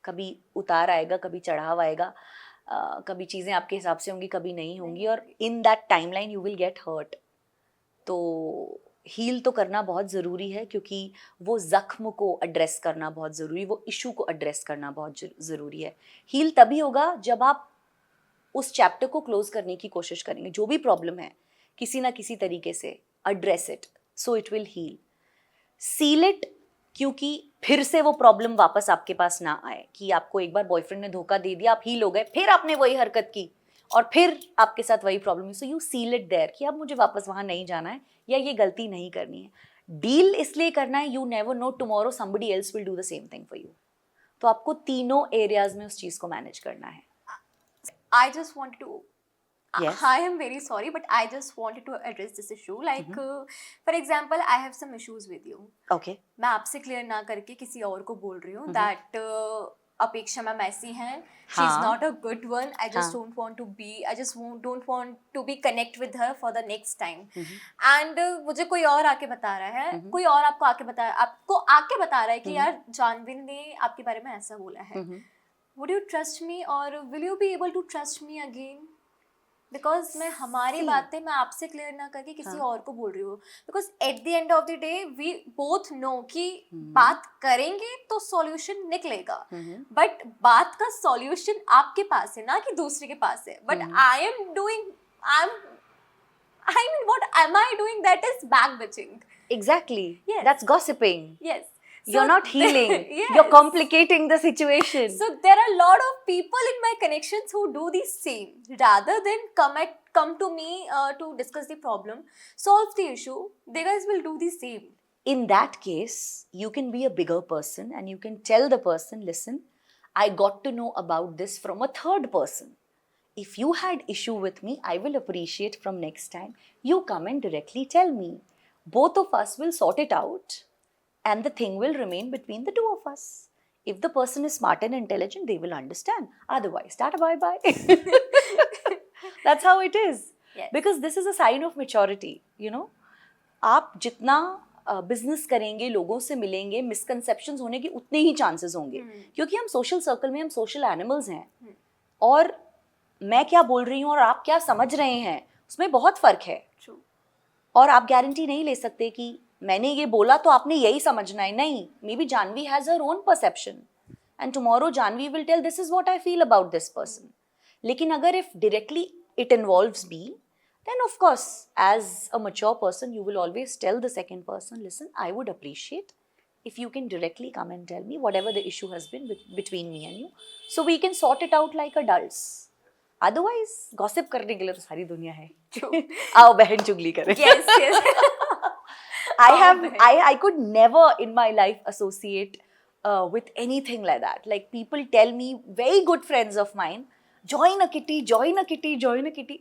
कभी उतार आएगा, कभी चढ़ाव आएगा, कभी चीज़ें आपके हिसाब से होंगी, कभी नहीं होंगी, और in that timeline you will get hurt. तो हील तो करना बहुत ज़रूरी है क्योंकि वो ज़ख्म को एड्रेस करना बहुत ज़रूरी, वो इशू को एड्रेस करना बहुत ज़रूरी है. हील तभी होगा जब आप उस चैप्टर को क्लोज करने की कोशिश करेंगे. जो भी प्रॉब्लम है किसी ना किसी तरीके से address it, so it will heal. Seal it क्योंकि फिर से वो प्रॉब्लम वापस आपके पास ना आए, कि आपको एक बार बॉयफ्रेंड ने धोखा दे दिया, आप हील हो गए, फिर आपने वही हरकत की और फिर आपके साथ वही problem. So you seal it there कि अब मुझे वापस वहाँ नहीं जाना है या ये गलती नहीं करनी है. डील इसलिए करना है, you never know tomorrow somebody else will do the same thing for you. तो आपको तीनों एरियाज में उस चीज़ को मैनेज करना है. I just wanted to. Yes. I am very sorry, but I just wanted to address this issue. Like, for example, I have some issues with you. Okay. मैं आपसे क्लियर ना करके किसी और को बोल रही हूँ that अपेक्षा मैम ऐसी हैं, she is not a good one. I just don't want to be. I just don't want to be connect with her for the next time. And मुझे कोई और आके बता रहा है, कोई और आपको आके बता रहा है कि यार जानवी ने आपके बारे में ऐसा बोला है. Would you trust me or will you be able to trust me again? Because मैं हमारी बातें मैं आपसे क्लियर ना करके किसी और को बोल रही हूँ. Because at the end of the day we both know कि बात करेंगे तो solution निकलेगा. But बात का solution आपके पास है ना कि दूसरे के पास है. But I mean what am I doing? That is backbitching. Exactly. Yes. That's gossiping. Yes. You're not healing. Yes. You're complicating the situation. So there are a lot of people in my connections who do the same. Rather than come to me to discuss the problem, solve the issue, they guys will do the same. In that case, you can be a bigger person and you can tell the person, listen, I got to know about this from a third person. If you had issue with me, I will appreciate from next time you come and directly tell me. Both of us will sort it out. And the thing will remain between the two of us. If the person is smart and intelligent, they will understand. Otherwise, tata bye-bye. That's how it is. Yes. Because this is a sign of maturity, you know. आप जितना business करेंगे, लोगों से मिलेंगे, misconceptions होने के उतने ही chances होंगे. क्योंकि हम सोशल सर्कल में, हम सोशल एनिमल्स हैं. और मैं क्या बोल रही हूँ और आप क्या समझ रहे हैं, उसमें बहुत फ़र्क है. True. और आप गारंटी नहीं ले सकते कि मैंने ये बोला तो आपने यही समझना है. नहीं, maybe Janhvi has her own perception and tomorrow Janhvi will tell this is what I feel about this person. लेकिन अगर if directly it involves me, then of course as a mature person you will always tell the second person, listen, I would appreciate if you can directly come and tell me whatever the issue has been between me and you, so we can sort it out like adults. Otherwise gossip करने के लिए तो सारी दुनिया है. आओ बहन चुगली करें. Yes, yes. I could never in my life associate with anything like that. Like people tell me, very good friends of mine, join a kitty,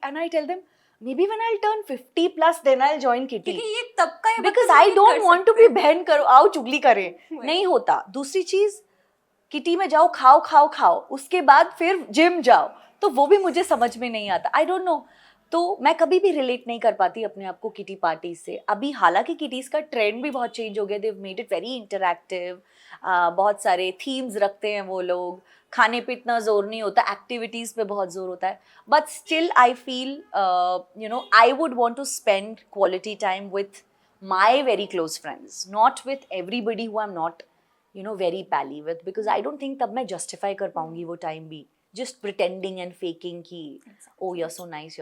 and I tell them, maybe when I'll turn 50 plus, then I'll join kitty. क्योंकि ये तब का है Because I don't want to be बहन करो, आओ चुगली करें. नहीं होता. दूसरी चीज, किटी में जाओ, खाओ, उसके बाद फिर जिम जाओ, तो वो भी मुझे समझ में नहीं आता. I don't know. तो मैं कभी भी रिलेट नहीं कर पाती अपने आप को किटी पार्टी से. अभी हालांकि किटीज़ का ट्रेंड भी बहुत चेंज हो गया. देव मेड इट वेरी इंटरैक्टिव. बहुत सारे थीम्स रखते हैं वो लोग. खाने पे इतना जोर नहीं होता, एक्टिविटीज़ पे बहुत जोर होता है. But still I feel you know I would want to spend quality time with my very close friends, not with everybody who I am not you know very pally with. Because I don't think तब मैं justify कर पाऊंगी वो time भी, just pretending and faking कि oh you're so nice.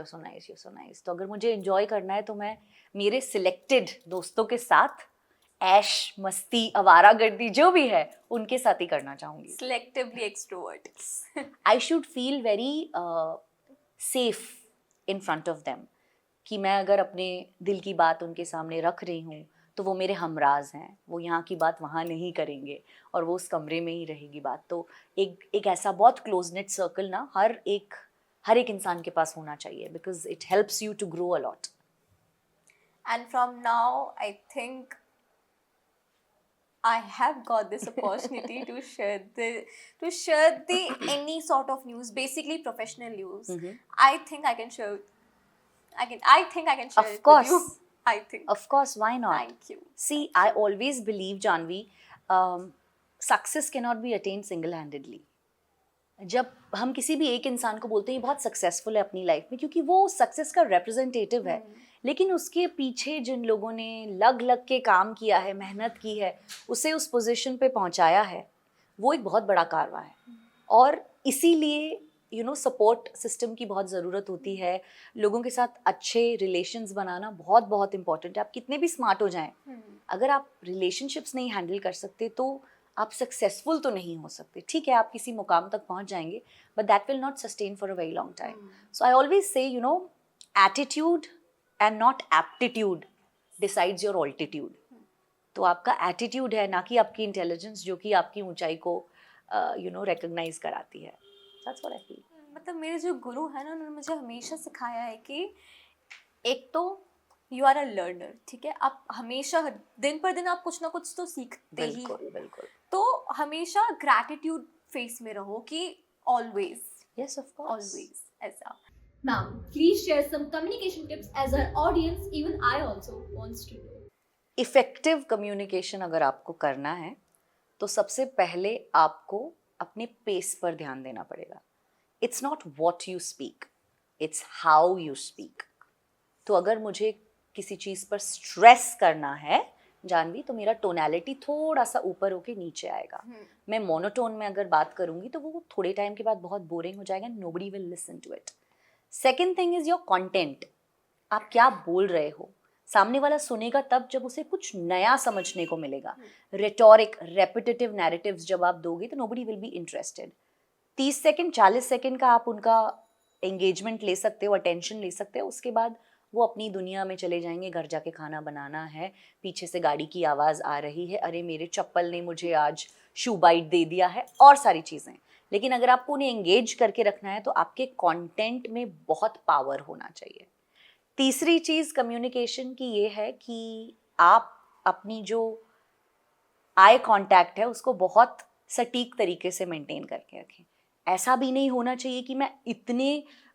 तो अगर मुझे enjoy करना है तो मैं मेरे selected दोस्तों के साथ ऐश, मस्ती, आवारागर्दी जो भी है उनके साथ ही करना चाहूँगी. Selectively extrovert. I should feel very safe in front of them कि मैं अगर अपने दिल की बात उनके सामने रख रही हूँ तो वो मेरे हमराज हैं, वो यहाँ की बात वहाँ नहीं करेंगे और वो उस कमरे में ही रहेगी बात. तो एक ऐसा बहुत क्लोज नेट सर्कल ना हर एक हर एक इंसान के पास होना चाहिए, because it helps you to grow a lot. And from now, I think I have got this opportunity to share the any sort of news, basically professional news. I think I can share. I think I can share Of it course. with you. I think. Of course, why not? Thank you. See, I always believe, Janvi, success cannot be attained single-handedly. जब हम किसी भी एक इंसान को बोलते हैं ये बहुत सक्सेसफुल है अपनी लाइफ में, क्योंकि वो सक्सेस का रिप्रेजेंटेटिव है, लेकिन उसके पीछे जिन लोगों ने लग लग के काम किया है, मेहनत की है, उसे उस पोजीशन पे पहुंचाया है, वो एक बहुत बड़ा कारवा है. और इसीलिए सपोर्ट सिस्टम की बहुत ज़रूरत होती है. लोगों के साथ अच्छे रिलेशंस बनाना बहुत बहुत इंपॉर्टेंट है. आप कितने भी स्मार्ट हो जाएं, अगर आप रिलेशनशिप्स नहीं हैंडल कर सकते तो आप सक्सेसफुल तो नहीं हो सकते. ठीक है, आप किसी मुकाम तक पहुंच जाएंगे, but that will not sustain for a very long time. So I always say attitude and not aptitude decides your altitude. तो आपका एटीट्यूड है, ना कि आपकी इंटेलिजेंस, जो कि आपकी ऊंचाई को रिकॉग्नाइज कराती है. That's what I feel. मतलब मेरे जो गुरु है ना, उन्होंने मुझे हमेशा सिखाया है कि एक तो यू आर अ लर्नर. ठीक है, आप हमेशा दिन पर दिन आप कुछ ना कुछ तो सीखते ही हो. बिल्कुल. तो हमेशा ग्रैटिट्यूड फेस में रहो कि always. Yes, of course. Always, ऐसा. Ma'am, please share some communication tips as our audience, even I also wants to know. Effective communication अगर आपको करना है तो सबसे पहले आपको अपने पेस पर ध्यान देना पड़ेगा. It's not what you speak, it's how you speak. तो अगर मुझे किसी चीज़ पर स्ट्रेस करना है जानवी, तो मेरा टोनैलिटी थोड़ा सा ऊपर होके नीचे आएगा. मैं मोनोटोन में अगर बात करूंगी तो वो थोड़े टाइम के बाद बहुत बोरिंग हो जाएगा. Nobody will listen to it. Second thing is your content. आप क्या बोल रहे हो, सामने वाला सुनेगा तब जब उसे कुछ नया समझने को मिलेगा. रेटोरिक, रेपिटेटिव नैरेटिव्स जब आप दोगे तो nobody will be interested. 30 second 40 second का आप उनका एंगेजमेंट ले सकते हो, अटेंशन ले सकते हो. उसके बाद वो अपनी दुनिया में चले जाएंगे. घर जाके खाना बनाना है, पीछे से गाड़ी की आवाज़ आ रही है, अरे मेरे चप्पल ने मुझे आज शू बाइट दे दिया है, और सारी चीज़ें. लेकिन अगर आपको उन्हें एंगेज करके रखना है तो आपके कंटेंट में बहुत पावर होना चाहिए. तीसरी चीज़ कम्युनिकेशन की ये है कि आप अपनी जो आई कांटेक्ट है उसको बहुत सटीक तरीके से मेंटेन करके रखें. ऐसा भी नहीं होना चाहिए कि मैं इतने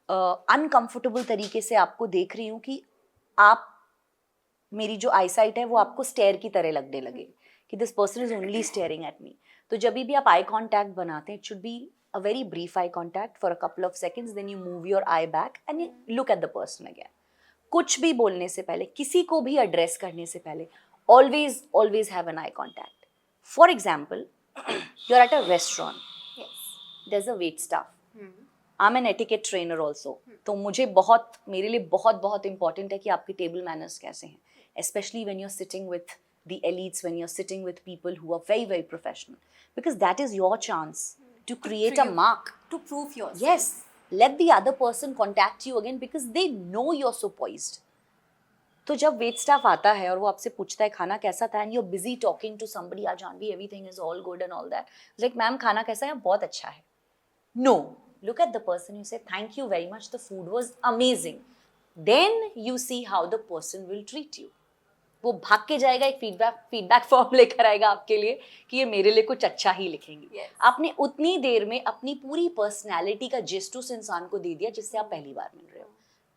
अनकंफर्टेबल तरीके से आपको देख रही हूँ कि आप, मेरी जो आई साइट है वो आपको स्टेयर की तरह लगने लगे कि this person is only staring at me. तो जब भी आप आई कांटेक्ट बनाते हैं, it should be a very brief eye contact for a couple of seconds, then you move your eye back and you look at the person again. कुछ भी बोलने से पहले, किसी को भी एड्रेस करने से पहले, always have an eye contact. For example, you are at a restaurant, there is a wait staff. I am an etiquette trainer also. तो मेरे लिए बहुत इंपॉर्टेंट है कि आपके टेबल मैनर्स कैसे हैं, especially when you're sitting with the elites, when you're sitting with people who are very professional, because that is your chance to create a mark, to prove yourself. Yes, let the other person contact you again because they know you're so poised. तो जब wait staff आता है और वो आपसे पूछता है खाना कैसा था, and you are busy talking to somebody, ah Janhvi everything is all good and all that, like ma'am खाना कैसा है, बहुत अच्छा है. No, look at the person, you say thank you very much, the food was amazing. Then you see how the person will treat you. वो भाग के जाएगा, एक फीडबैक फॉर्म लेकर आएगा आपके लिए कि ये मेरे लिए कुछ अच्छा ही लिखेंगे. Yes. आपने उतनी देर में अपनी पूरी पर्सनैलिटी का जिस्ट उस इंसान को दे दिया जिससे आप पहली बार मिल रहे हो,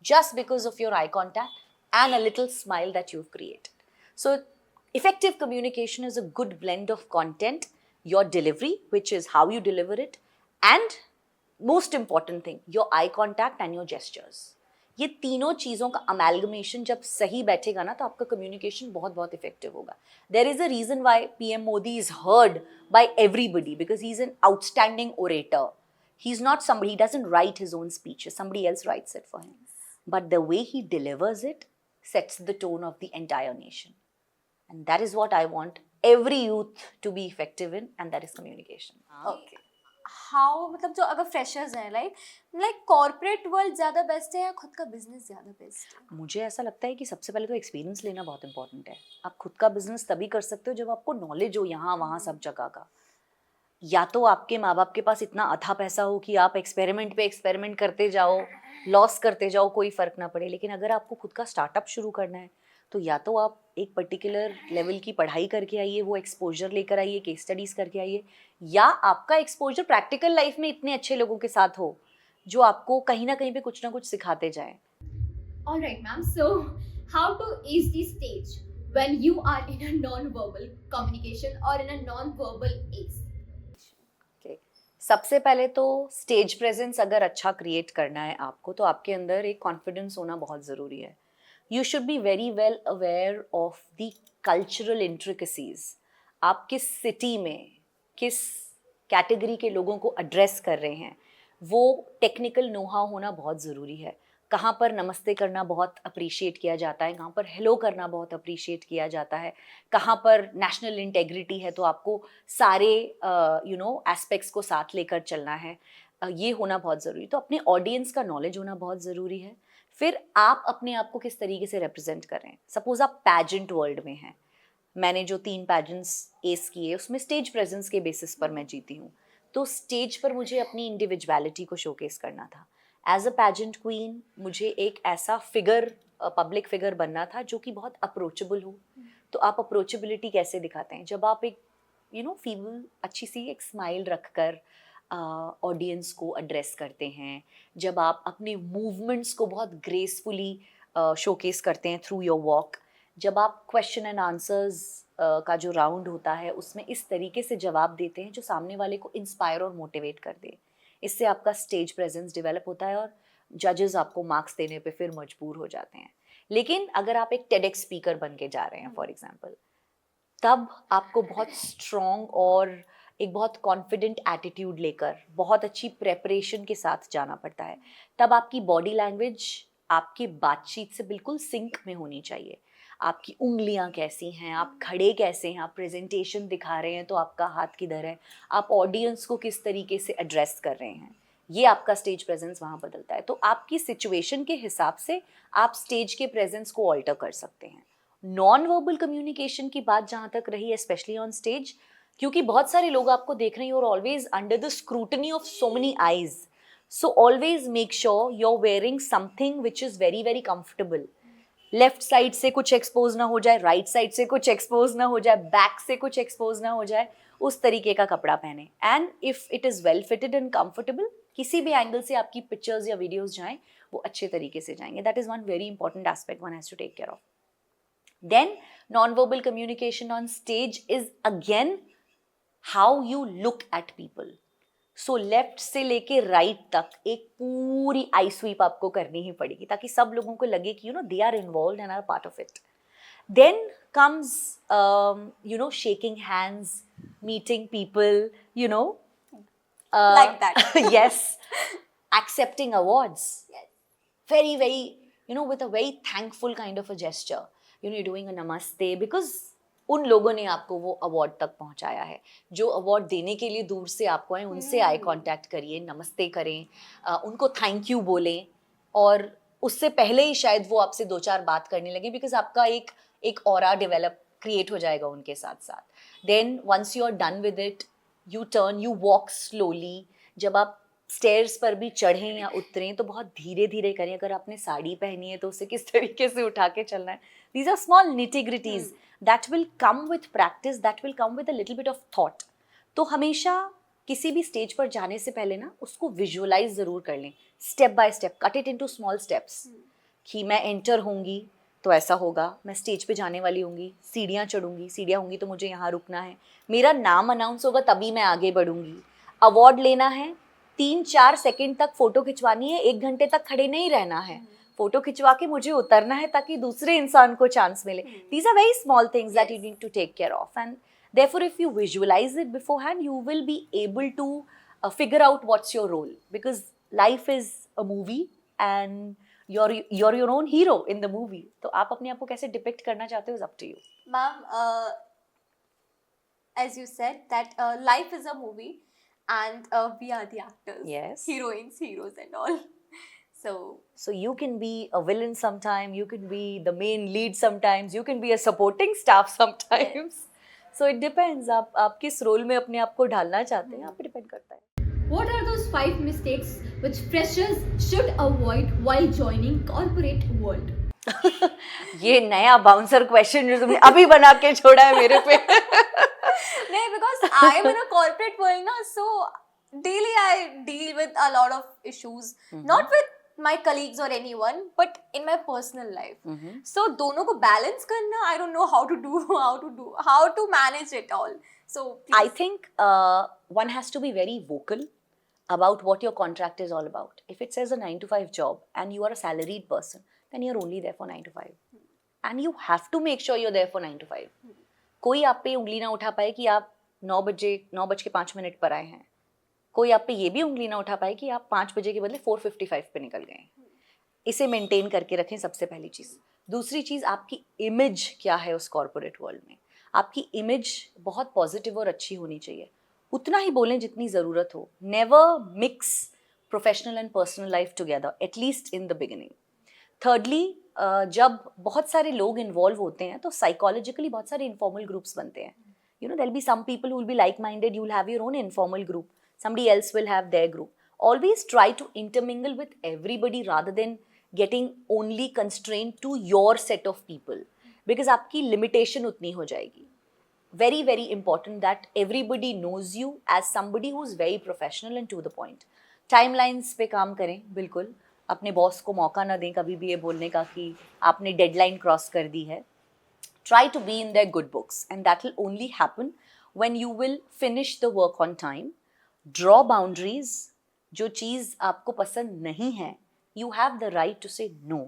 just because of your eye contact and a little smile that you've created. So effective communication is a good blend of content, your delivery, which is how you deliver it, and most important thing, your eye contact and your gestures. ये तीनों चीज़ों का amalgamation जब सही बैठेगा ना, तो आपका कम्युनिकेशन बहुत इफेक्टिव होगा. There is a reason why PM Modi is heard by everybody, because he is an outstanding orator. He is not somebody, he doesn't write his own speeches, somebody else writes it for him. But the way he delivers it sets the tone of the entire nation. And that is what I want every youth to be effective in, and that is communication. Okay. How, मतलब जो अगर freshers हैं, like corporate world ज़्यादा best है या खुद का business ज़्यादा बेस्ट है? मुझे ऐसा लगता है कि सबसे पहले तो एक्सपीरियंस लेना बहुत इंपॉर्टेंट है. आप खुद का बिजनेस तभी कर सकते हो जब आपको नॉलेज हो यहाँ वहाँ सब जगह का. या तो आपके माँ बाप के पास इतना अथा पैसा हो कि आप एक्सपेरिमेंट पे एक्सपेरिमेंट करते जाओ, लॉस करते जाओ, कोई फ़र्क ना पड़े। लेकिन अगर आपको खुद का स्टार्टअप शुरू करना है तो या तो आप एक पर्टिकुलर लेवल की पढ़ाई करके आइए, वो एक्सपोजर लेकर आइए, केस स्टडीज़ करके आइए, या आपका एक्सपोजर प्रैक्टिकल लाइफ में इतने अच्छे लोगों के साथ हो जो आपको कहीं ना कहीं पे कुछ ना कुछ सिखाते जाएं। All right, ma'am. So, how to ease the stage when you are in a non-verbal communication or in a non-verbal ace? Okay. सबसे पहले तो स्टेज प्रेजेंस अगर अच्छा क्रिएट करना है आपको, तो आपके अंदर एक कॉन्फिडेंस होना बहुत ज़रूरी है। You should be very well aware of the cultural intricacies. आप किस सिटी में किस कैटेगरी के लोगों को एड्रेस कर रहे हैं, वो टेक्निकल नोहा होना बहुत ज़रूरी है। कहाँ पर नमस्ते करना बहुत अप्रिशिएट किया जाता है, कहाँ पर हेलो करना बहुत अप्रिशिएट किया जाता है, कहाँ पर नेशनल इंटेग्रिटी है तो आपको सारे एस्पेक्ट्स को साथ लेकर चलना है। ये होना बहुत ज़रूरी। तो अपने ऑडियंस का नॉलेज होना बहुत ज़रूरी है। फिर आप अपने आप को किस तरीके से रिप्रेजेंट कर रहे हैं। सपोज आप पैजेंट वर्ल्ड में हैं, मैंने जो 3 पैजेंट्स एस किए उसमें स्टेज प्रेजेंस के बेसिस पर मैं जीती हूँ, तो स्टेज पर मुझे अपनी इंडिविजुअलिटी को शोकेस करना था। एज अ पैजेंट क्वीन मुझे एक ऐसा फिगर, पब्लिक फिगर बनना था जो कि बहुत अप्रोचेबल हो। तो आप अप्रोचेबिलिटी कैसे दिखाते हैं? जब आप एक फीमेल अच्छी सी एक स्माइल रखकर ऑडियंस को एड्रेस करते हैं, जब आप अपने मूवमेंट्स को बहुत ग्रेसफुली शोकेस करते हैं थ्रू योर वॉक, जब आप क्वेश्चन एंड आंसर्स का जो राउंड होता है उसमें इस तरीके से जवाब देते हैं जो सामने वाले को इंस्पायर और मोटिवेट कर दे, इससे आपका स्टेज प्रेजेंस डेवलप होता है और जजेस आपको मार्क्स देने पे फिर मजबूर हो जाते हैं। लेकिन अगर आप एक टेडेक्स स्पीकर बन के जा रहे हैं फॉर एग्जांपल, तब आपको बहुत स्ट्रॉन्ग और एक बहुत कॉन्फिडेंट एटीट्यूड लेकर बहुत अच्छी प्रेपरेशन के साथ जाना पड़ता है। तब आपकी बॉडी लैंग्वेज आपकी बातचीत से बिल्कुल सिंक में होनी चाहिए। आपकी उंगलियां कैसी हैं, आप खड़े कैसे हैं, आप प्रेजेंटेशन दिखा रहे हैं तो आपका हाथ किधर है, आप ऑडियंस को किस तरीके से एड्रेस कर रहे हैं, ये आपका स्टेज प्रेजेंस वहाँ बदलता है। तो आपकी सिचुएशन के हिसाब से आप स्टेज के प्रेजेंस को ऑल्टर कर सकते हैं। नॉन वर्बल कम्युनिकेशन की बात जहाँ तक रही है, स्पेशली ऑन स्टेज, क्योंकि बहुत सारे लोग आपको देख रहे हैं और always under the scrutiny of so many eyes, so always make sure you are wearing something which is very very comfortable. Left side से कुछ एक्सपोज ना हो जाए, राइट साइड से कुछ एक्सपोज ना हो जाए, बैक से कुछ एक्सपोज ना हो जाए, उस तरीके का कपड़ा पहने। And if it is well fitted and comfortable, किसी भी एंगल से आपकी पिक्चर्स या वीडियोस जाएं वो अच्छे तरीके से जाएंगे। That is one very important aspect one has to take care of. Then non-verbal communication on stage is again how you look at people. So left से लेके right तक एक पूरी eye sweep आपको करनी ही पड़ेगी ताकि सब लोगों को लगे कि they are involved and are part of it. Then comes shaking hands, meeting people, Like that. yes, accepting awards. Yes. Very very with a very thankful kind of a gesture, you're doing a namaste because उन लोगों ने आपको वो award तक पहुंचाया है। जो award देने के लिए दूर से आपको आए, उनसे आई कांटेक्ट करिए, नमस्ते करें, उनको थैंक यू बोलें, और उससे पहले ही शायद वो आपसे 2-4 बात करने लगे, बिकॉज आपका एक ऑरा डेवलप क्रिएट हो जाएगा उनके साथ साथ। Then once you are done with it, you turn, you walk slowly. जब आप स्टेयर्स पर भी चढ़ें या उतरें तो बहुत धीरे धीरे करें। अगर आपने साड़ी पहनी है तो उसे किस तरीके से उठा के चलना है। These are small nitty gritties that will come with practice, that will come with a little bit of thought. तो हमेशा किसी भी स्टेज पर जाने से पहले ना उसको विजुअलाइज ज़रूर कर लें, step by step, cut it into small steps. कि मैं एंटर होंगी तो ऐसा होगा, मैं स्टेज पे जाने वाली होंगी, सीढ़ियाँ चढ़ूंगी, सीढ़ियाँ होंगी तो मुझे यहाँ रुकना है, मेरा नाम अनाउंस होगा तभी मैं आगे बढ़ूंगी, अवार्ड लेना है, 3-4 सेकंड तक फोटो खिंचवानी है, 1 घंटे तक खड़े नहीं रहना है, फोटो खिंचवा के मुझे उतरना है ताकि दूसरे इंसान को चांस मिले। These are very small things that you need to take care of, and therefore if you visualize it beforehand you will be able to figure out what's your role, because life is a movie and you're your own hero in the movie. तो आप अपने आप को कैसे depict करना चाहते हो is up to you. Ma'am, as you said that life is a movie and we are the actors. Yes. Heroines, heroes and all. So you can be a villain sometime, you can be the main lead sometimes, you can be a supporting staff sometimes. So it depends, आप किस role में अपने आप को ढालना चाहते हैं, आप पे डिपेंड करता है. What are those 5 mistakes which freshers should avoid while joining corporate world? ये नया बाउंसर क्वेश्चन जो तुमने अभी बना के छोड़ा है मेरे पे. No, because I am in a corporate world now, so daily I deal with a lot of issues, not with my colleagues or anyone, but in my personal life. So दोनों को balance करना, I don't know how to manage it all. So I think one has to be very vocal about what your contract is all about. If it says a 9 to 5 job and you are a salaried person, then you're only there for 9 to 5. And you have to make sure you're there for 9 to 5. कोई आप पे उंगली ना उठा पाए कि आप 9:05 पर आए हैं. कोई आप पे ये भी उंगली ना उठा पाए कि आप 5 बजे के बदले 4:55 पे निकल गए. इसे मेंटेन करके रखें, सबसे पहली चीज़. दूसरी चीज़, आपकी इमेज क्या है उस कॉर्पोरेट वर्ल्ड में. आपकी इमेज बहुत पॉजिटिव और अच्छी होनी चाहिए. उतना ही बोलें जितनी ज़रूरत हो. Never mix professional and personal life together, at least in the beginning. Thirdly, जब बहुत सारे लोग इन्वॉल्व होते हैं तो साइकोलॉजिकली बहुत सारे इनफॉर्मल ग्रुप्स बनते हैं. You know, there will be some people who will be like minded, you will have your own informal group, somebody else will have their group. Always try to intermingle with everybody rather than getting only constrained to your set of people, because आपकी limitation उतनी हो जाएगी. Very, very important that everybody knows you as somebody who is very professional and to the point. Timelines पे काम करें, बिल्कुल. अपने boss को मौका ना दें कभी भी ये बोलने का कि आपने डेडलाइन क्रॉस कर दी है. Try to be in their good books, and that will only happen when you will finish the work on time. Draw boundaries. जो चीज़ आपको पसंद नहीं है, you have the right to say no.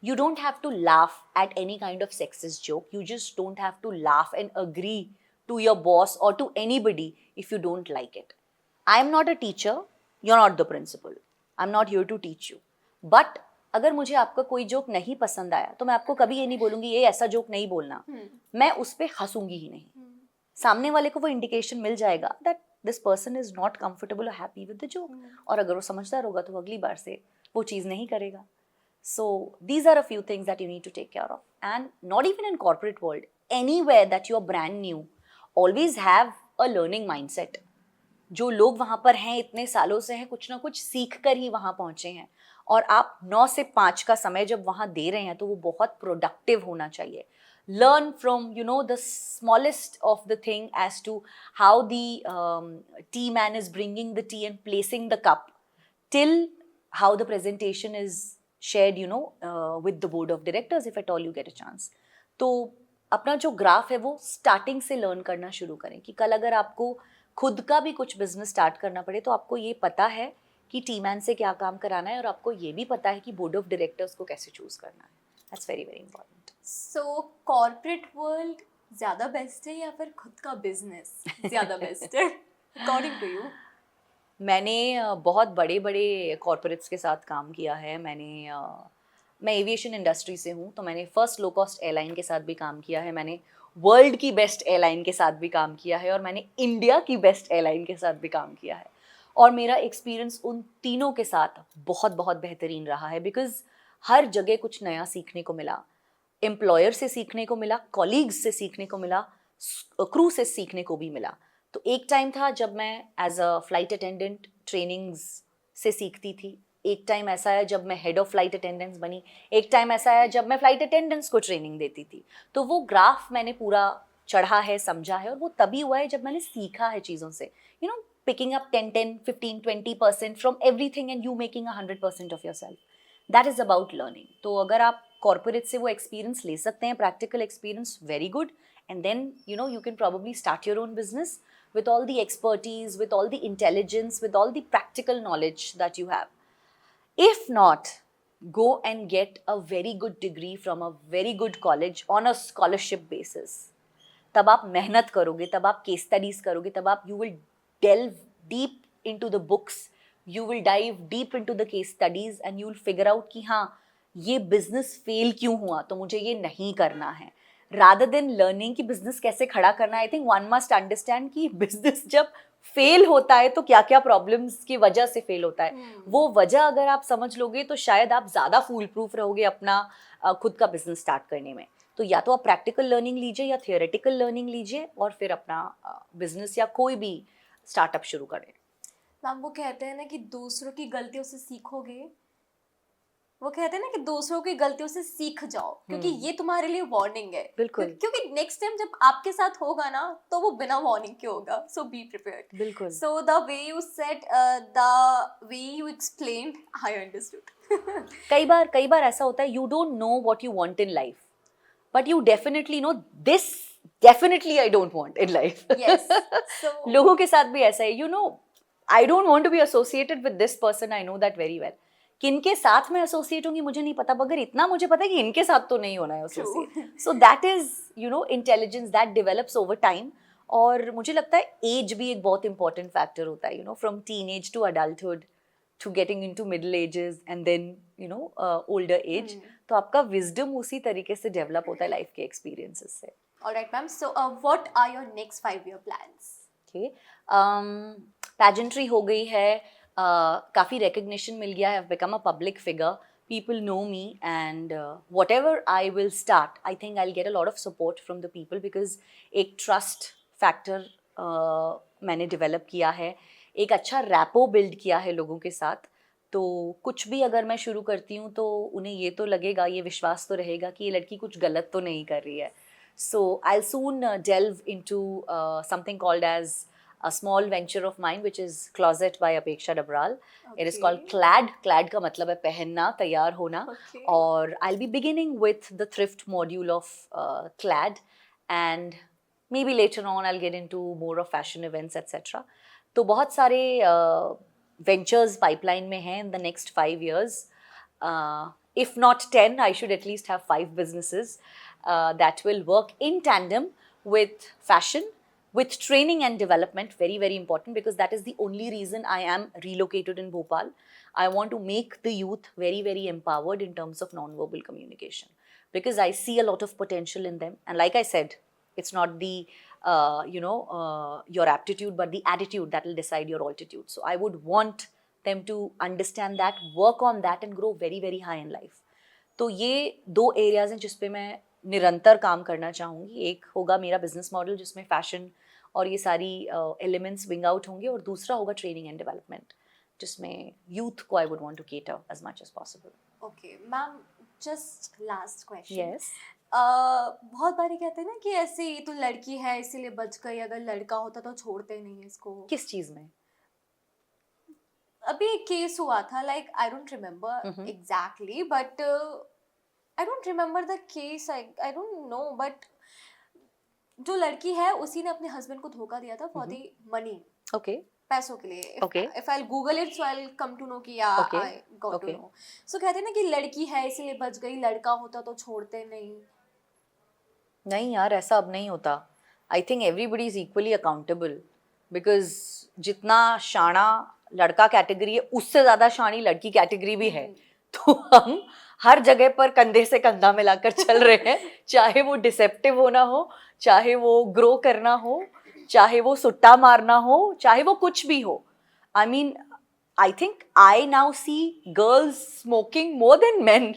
You don't have to laugh at any kind of sexist joke. You just don't have to laugh and agree to your boss or to anybody if you don't like it. I am not a teacher. You're not the principal. I'm not here to teach you. But अगर मुझे आपका कोई joke नहीं पसंद आया तो मैं आपको कभी ये नहीं बोलूँगी ये ऐसा जोक नहीं बोलना. मैं उस पर हंसूंगी ही नहीं. सामने वाले को वो इंडिकेशन मिल जाएगा that this person is not comfortable or happy with the joke. और अगर वो समझदार होगा तो अगली बार से वो चीज़ नहीं करेगा. So these are a few things that you need to take care of. And not even in corporate world, anywhere that you are brand new, always have a learning mindset. जो लोग वहाँ पर हैं इतने सालों से हैं, कुछ ना कुछ सीख कर ही वहाँ पहुँचे हैं. और आप 9 से 5 का समय जब वहाँ दे रहे हैं तो वो बहुत प्रोडक्टिव होना चाहिए. Learn from, you know, the smallest of the thing as to how the tea man is bringing the tea and placing the cup till how the presentation is shared, you know, with the board of directors if at all you get a chance. तो अपना जो graph है वो starting से learn करना शुरू करें कि कल अगर आपको खुद का भी कुछ बिजनेस स्टार्ट करना पड़े तो आपको ये पता है कि टी मैन से क्या काम कराना है और आपको ये भी पता है कि बोर्ड ऑफ डायरेक्टर्स को कैसे चूज करना है. That's very very important. So corporate world ज़्यादा बेस्ट है या फिर खुद का बिजनेस ज़्यादा बेस्ट है according to you? मैंने बहुत बड़े बड़े कॉर्पोरेट्स के साथ काम किया है. मैं एविएशन इंडस्ट्री से हूँ तो मैंने फर्स्ट लो कॉस्ट एयरलाइन के साथ भी काम किया है. मैंने वर्ल्ड की बेस्ट एयरलाइन के साथ भी काम किया है और मैंने इंडिया की बेस्ट एयरलाइन के साथ भी काम किया है. और मेरा एक्सपीरियंस उन तीनों के साथ बहुत बहुत बेहतरीन रहा है बिकॉज हर जगह कुछ नया सीखने को मिला. एम्प्लॉयर से सीखने को मिला, कॉलीग्स से सीखने को मिला, क्रू से सीखने को भी मिला. तो एक टाइम था जब मैं as a flight attendant trainings से सीखती थी. एक टाइम ऐसा है जब मैं हेड ऑफ फ्लाइट अटेंडेंस बनी. एक टाइम ऐसा है जब मैं फ्लाइट अटेंडेंट्स को ट्रेनिंग देती थी. तो वो ग्राफ मैंने पूरा चढ़ा है, समझा है और वो तभी हुआ है जब मैंने सीखा है चीज़ों से. You know, picking up 10, 15, 20% from everything and you making 100% of your self. That is about learning. तो अगर आप कॉर्पोरेट से वो एक्सपीरियंस ले सकते हैं, practical experience, very good. And then you know you can probably start your own business with all the expertise, with all the intelligence, with all the practical knowledge that you have. If not, go and get a very good degree from a very good college on a scholarship basis. तब आप मेहनत करोगे, तब आप case studies करोगे, तब आप you will delve deep into the books, you will dive deep into the case studies and you will figure out कि हाँ ये business fail क्यों हुआ तो मुझे ये नहीं करना है. rather than learning कि बिजनेस कैसे खड़ा करना है, I think one must understand कि बिजनेस जब फेल होता है तो क्या क्या प्रॉब्लम्स की वजह से फेल होता है. वो वजह अगर आप समझ लोगे तो शायद आप ज़्यादा फूल प्रूफ रहोगे अपना खुद का बिजनेस स्टार्ट करने में. तो या तो आप प्रैक्टिकल लर्निंग लीजिए या थियोरेटिकल लर्निंग लीजिए और फिर अपना बिजनेस या कोई भी स्टार्टअप शुरू करें। मैम वो कहते हैं ना कि दूसरों की गलतियों से सीखोगे, वो कहते हैं ना कि दूसरों की गलतियों से सीख जाओ, क्योंकि ये तुम्हारे लिए वार्निंग है। बिल्कुल। क्योंकि नेक्स्ट टाइम जब आपके साथ होगा ना तो वो बिना वार्निंग के होगा, सो बी प्रिपेयर्ड। बिल्कुल। So the way you said, the way you explained, I understood. कई बार ऐसा होता है, you don't know what you want in life, but you definitely know this definitely I don't want in life. Yes. So लोगों के साथ भी ऐसा है, you know I don't want to be associated with this person, I know that very well. किनके साथ मैं associate होंगी मुझे नहीं पता, मगर इतना मुझे पता है कि इनके साथ तो नहीं होना है associate. So that is you know intelligence that develops over time. और मुझे लगता है एज भी एक बहुत इंपॉर्टेंट फैक्टर होता है, you know from teenage to adulthood to getting into middle ages and then you know older age. तो आपका विजडम उसी तरीके से डेवलप होता है लाइफ के एक्सपीरियंसेस से। alright ma'am, so what are your next 5-year plans? Okay, pageantry हो गई है, काफ़ी रिकग्निशन मिल गया है, I have become a public figure, people know me, and whatever I will start, I think I'll get a lot of support from the people because एक trust factor मैंने develop किया है, एक अच्छा रैपो बिल्ड किया है लोगों के साथ। तो कुछ भी अगर मैं शुरू करती हूँ तो उन्हें ये तो लगेगा, ये विश्वास तो रहेगा कि ये लड़की कुछ गलत तो नहीं कर रही है। So I'll soon delve into something called as a small venture of mine, which is Closet by Apeksha Dabral. It is called Clad. Clad का मतलब है पहनना, तैयार होना। Okay. और I'll be beginning with the thrift module of Clad, and maybe later on I'll get into more of fashion events, etc. तो बहुत सारे ventures pipeline में हैं in the next 5 years. If not 10, I should at least have 5 businesses that will work in tandem with fashion, with training and development. Very, very important, because that is the only reason I am relocated in Bhopal. I want to make the youth very, very empowered in terms of non-verbal communication, because I see a lot of potential in them. And like I said, it's not the your aptitude, but the attitude that will decide your altitude. So I would want them to understand that, work on that, and grow very, very high in life. तो ये 2 areas हैं जिस पे मैं निरंतर काम करना चाहूँगी। एक होगा मेरा बिजनेस मॉडल जिसमें फैशन और ये सारी एलिमेंट्स विंग आउट होंगे, और दूसरा होगा ट्रेनिंग एंड डेवलपमेंट जिसमें यूथ को I would want to cater as much as possible. Okay ma'am, just last question. Yes. बहुत बारी कहते हैं ना कि ऐसे ये तो लड़की है इसीलिए बच गई, अगर लड़का होता तो छोड़ते नहीं इसको। किस चीज़ में? अभी एक केस हुआ था, like I don't remember exactly, but I don't remember the case, I don't know, but जो लड़की है उसी ने अपने हस्बैंड को धोखा दिया था फॉर द मनी, ओके। पैसों के लिए। Okay. If I'll Google it, so I'll come to know कि या Okay. I got to Okay. know. So कहते हैं ना कि लड़की है इसीलिए बच गई, लड़का होता तो छोड़ते नहीं। नहीं यार, ऐसा अब नहीं होता। I think everybody is equally accountable, because जितना शाना लड़का कैटेगरी है उससे ज़्यादा शानी लड़की कैटेगरी भी है। तो हम हर जगह पर कंधे से कंधा मिलाकर चल रहे हैं, चाहे वो डिसेप्टिव होना हो, चाहे वो ग्रो करना हो, चाहे वो सुट्टा मारना हो, चाहे वो कुछ भी हो। I mean, I think I now see girls smoking more than main,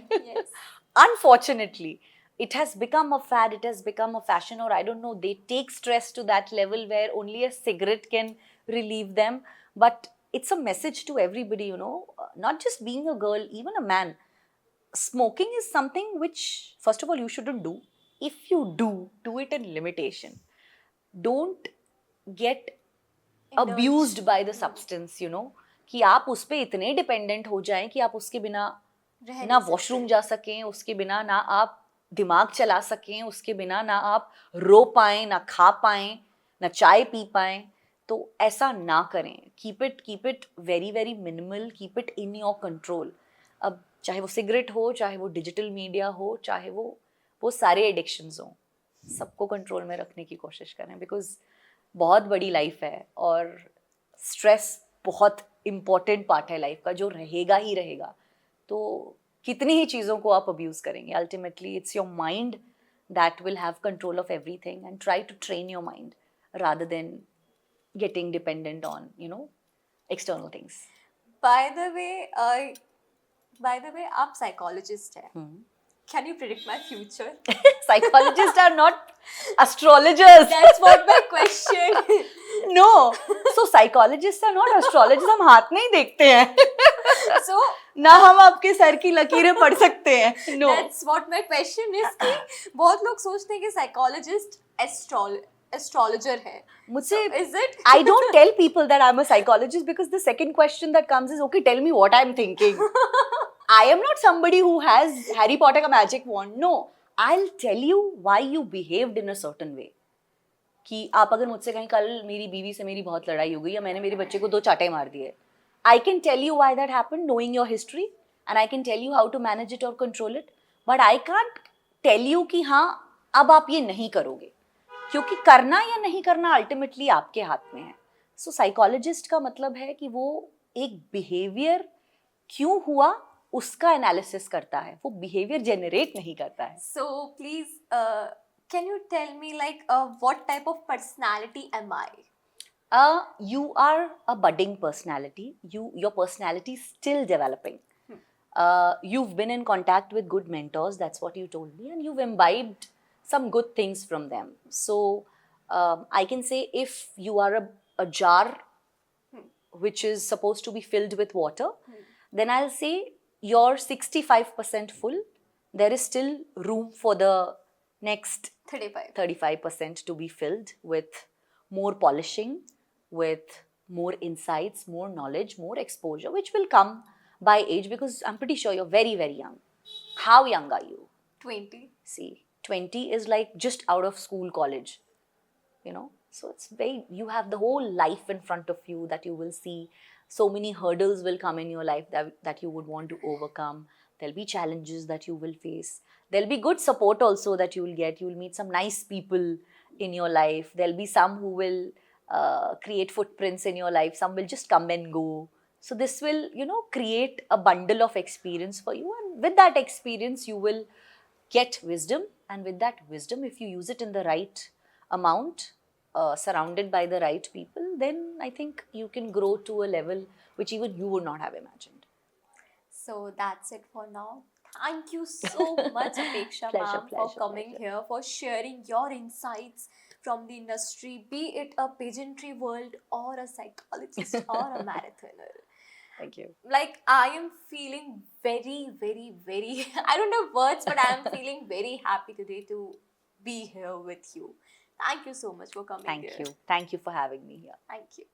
unfortunately. It has become a fad, it has become a fashion, or I don't know, they take stress to that level where only a cigarette can relieve them. But it's a message to everybody, you know, not just being a girl, even a man. Smoking is something which, first of all, you shouldn't do. If you do it in limitation. Don't get abused by the substance, you know, कि आप उस पर इतने dependent हो जाएं कि आप उसके बिना ना वॉशरूम जा सकें, उसके बिना ना आप दिमाग चला सकें, उसके बिना ना आप रो पाएं, ना खा पाएं, ना चाय पी पाएं। तो ऐसा ना करें। Keep it very very minimal, keep it in your control. अब चाहे वो सिगरेट हो, चाहे वो डिजिटल मीडिया हो, चाहे वो सारे एडिक्शंस हों, सबको कंट्रोल में रखने की कोशिश करें, बिकॉज बहुत बड़ी लाइफ है और स्ट्रेस बहुत इम्पॉर्टेंट पार्ट है लाइफ का, जो रहेगा ही रहेगा। तो कितनी ही चीज़ों को आप अब्यूज करेंगे, ultimately it's your mind that will have control of everything, and try to train your mind rather than getting dependent on external things. By the way आप साइकोलॉजिस्ट हैं, Can you predict my future? Psychologists are not astrologers. That's what my question. No. So psychologists are not astrologers. हम हाथ नहीं देखते हैं. So ना हम आपके सर की लकीरें पढ़ सकते हैं. No. that's what my question is कि बहुत लोग सोचते हैं कि psychologist astrologer है. मुझसे Is it? I don't tell people that I'm a psychologist because the second question that comes is, okay, tell me what I'm thinking. I am not somebody who has Harry Potter का magic wand. No, I'll tell you why you behaved in a certain way. कि आप अगर मुझसे कहीं कल मेरी बीवी से मेरी बहुत लड़ाई हो गई या मैंने मेरे बच्चे को 2 चाटे मार दिए, I can tell you why that happened, knowing your history, and I can tell you how to manage it or control it. But I can't tell you कि हाँ अब आप ये नहीं करोगे, क्योंकि करना या नहीं करना अल्टीमेटली आपके हाथ में है. सो साइकोलॉजिस्ट का मतलब है कि वो एक बिहेवियर क्यों हुआ उसका एनालिसिस करता है, वो बिहेवियर जनरेट नहीं करता है. So please, can you tell me like what type of personality am I? You are a budding personality. Your personality is still developing. You've been in contact with good mentors, that's what you told me, and you've imbibed some good things from them. So I can say if you are a jar which is supposed to be filled with water, then I'll say you're 65% full. There is still room for the next 35% to be filled with more polishing, with more insights, more knowledge, more exposure, which will come by age, because I'm pretty sure you're very, very young. How young are you? 20. See, 20 is like just out of school, college, you know. So it's very, you have the whole life in front of you that you will see. So many hurdles will come in your life that you would want to overcome. There'll be challenges that you will face. There'll be good support also that you will get. You will meet some nice people in your life. There'll be some who will create footprints in your life. Some will just come and go. So this will, you know, create a bundle of experience for you. And with that experience, you will get wisdom. And with that wisdom, if you use it in the right amount, surrounded by the right people, then I think you can grow to a level which even you would not have imagined. So that's it for now. Thank you so much, Apeksha ma'am, for coming here, for sharing your insights from the industry, be it a pageantry world or a psychologist or a marathoner. Thank you. Like, I am feeling very, very, very, I don't have words, but I am feeling very happy today to be here with you. Thank you so much for coming here. Thank you. Thank you for having me here. Thank you.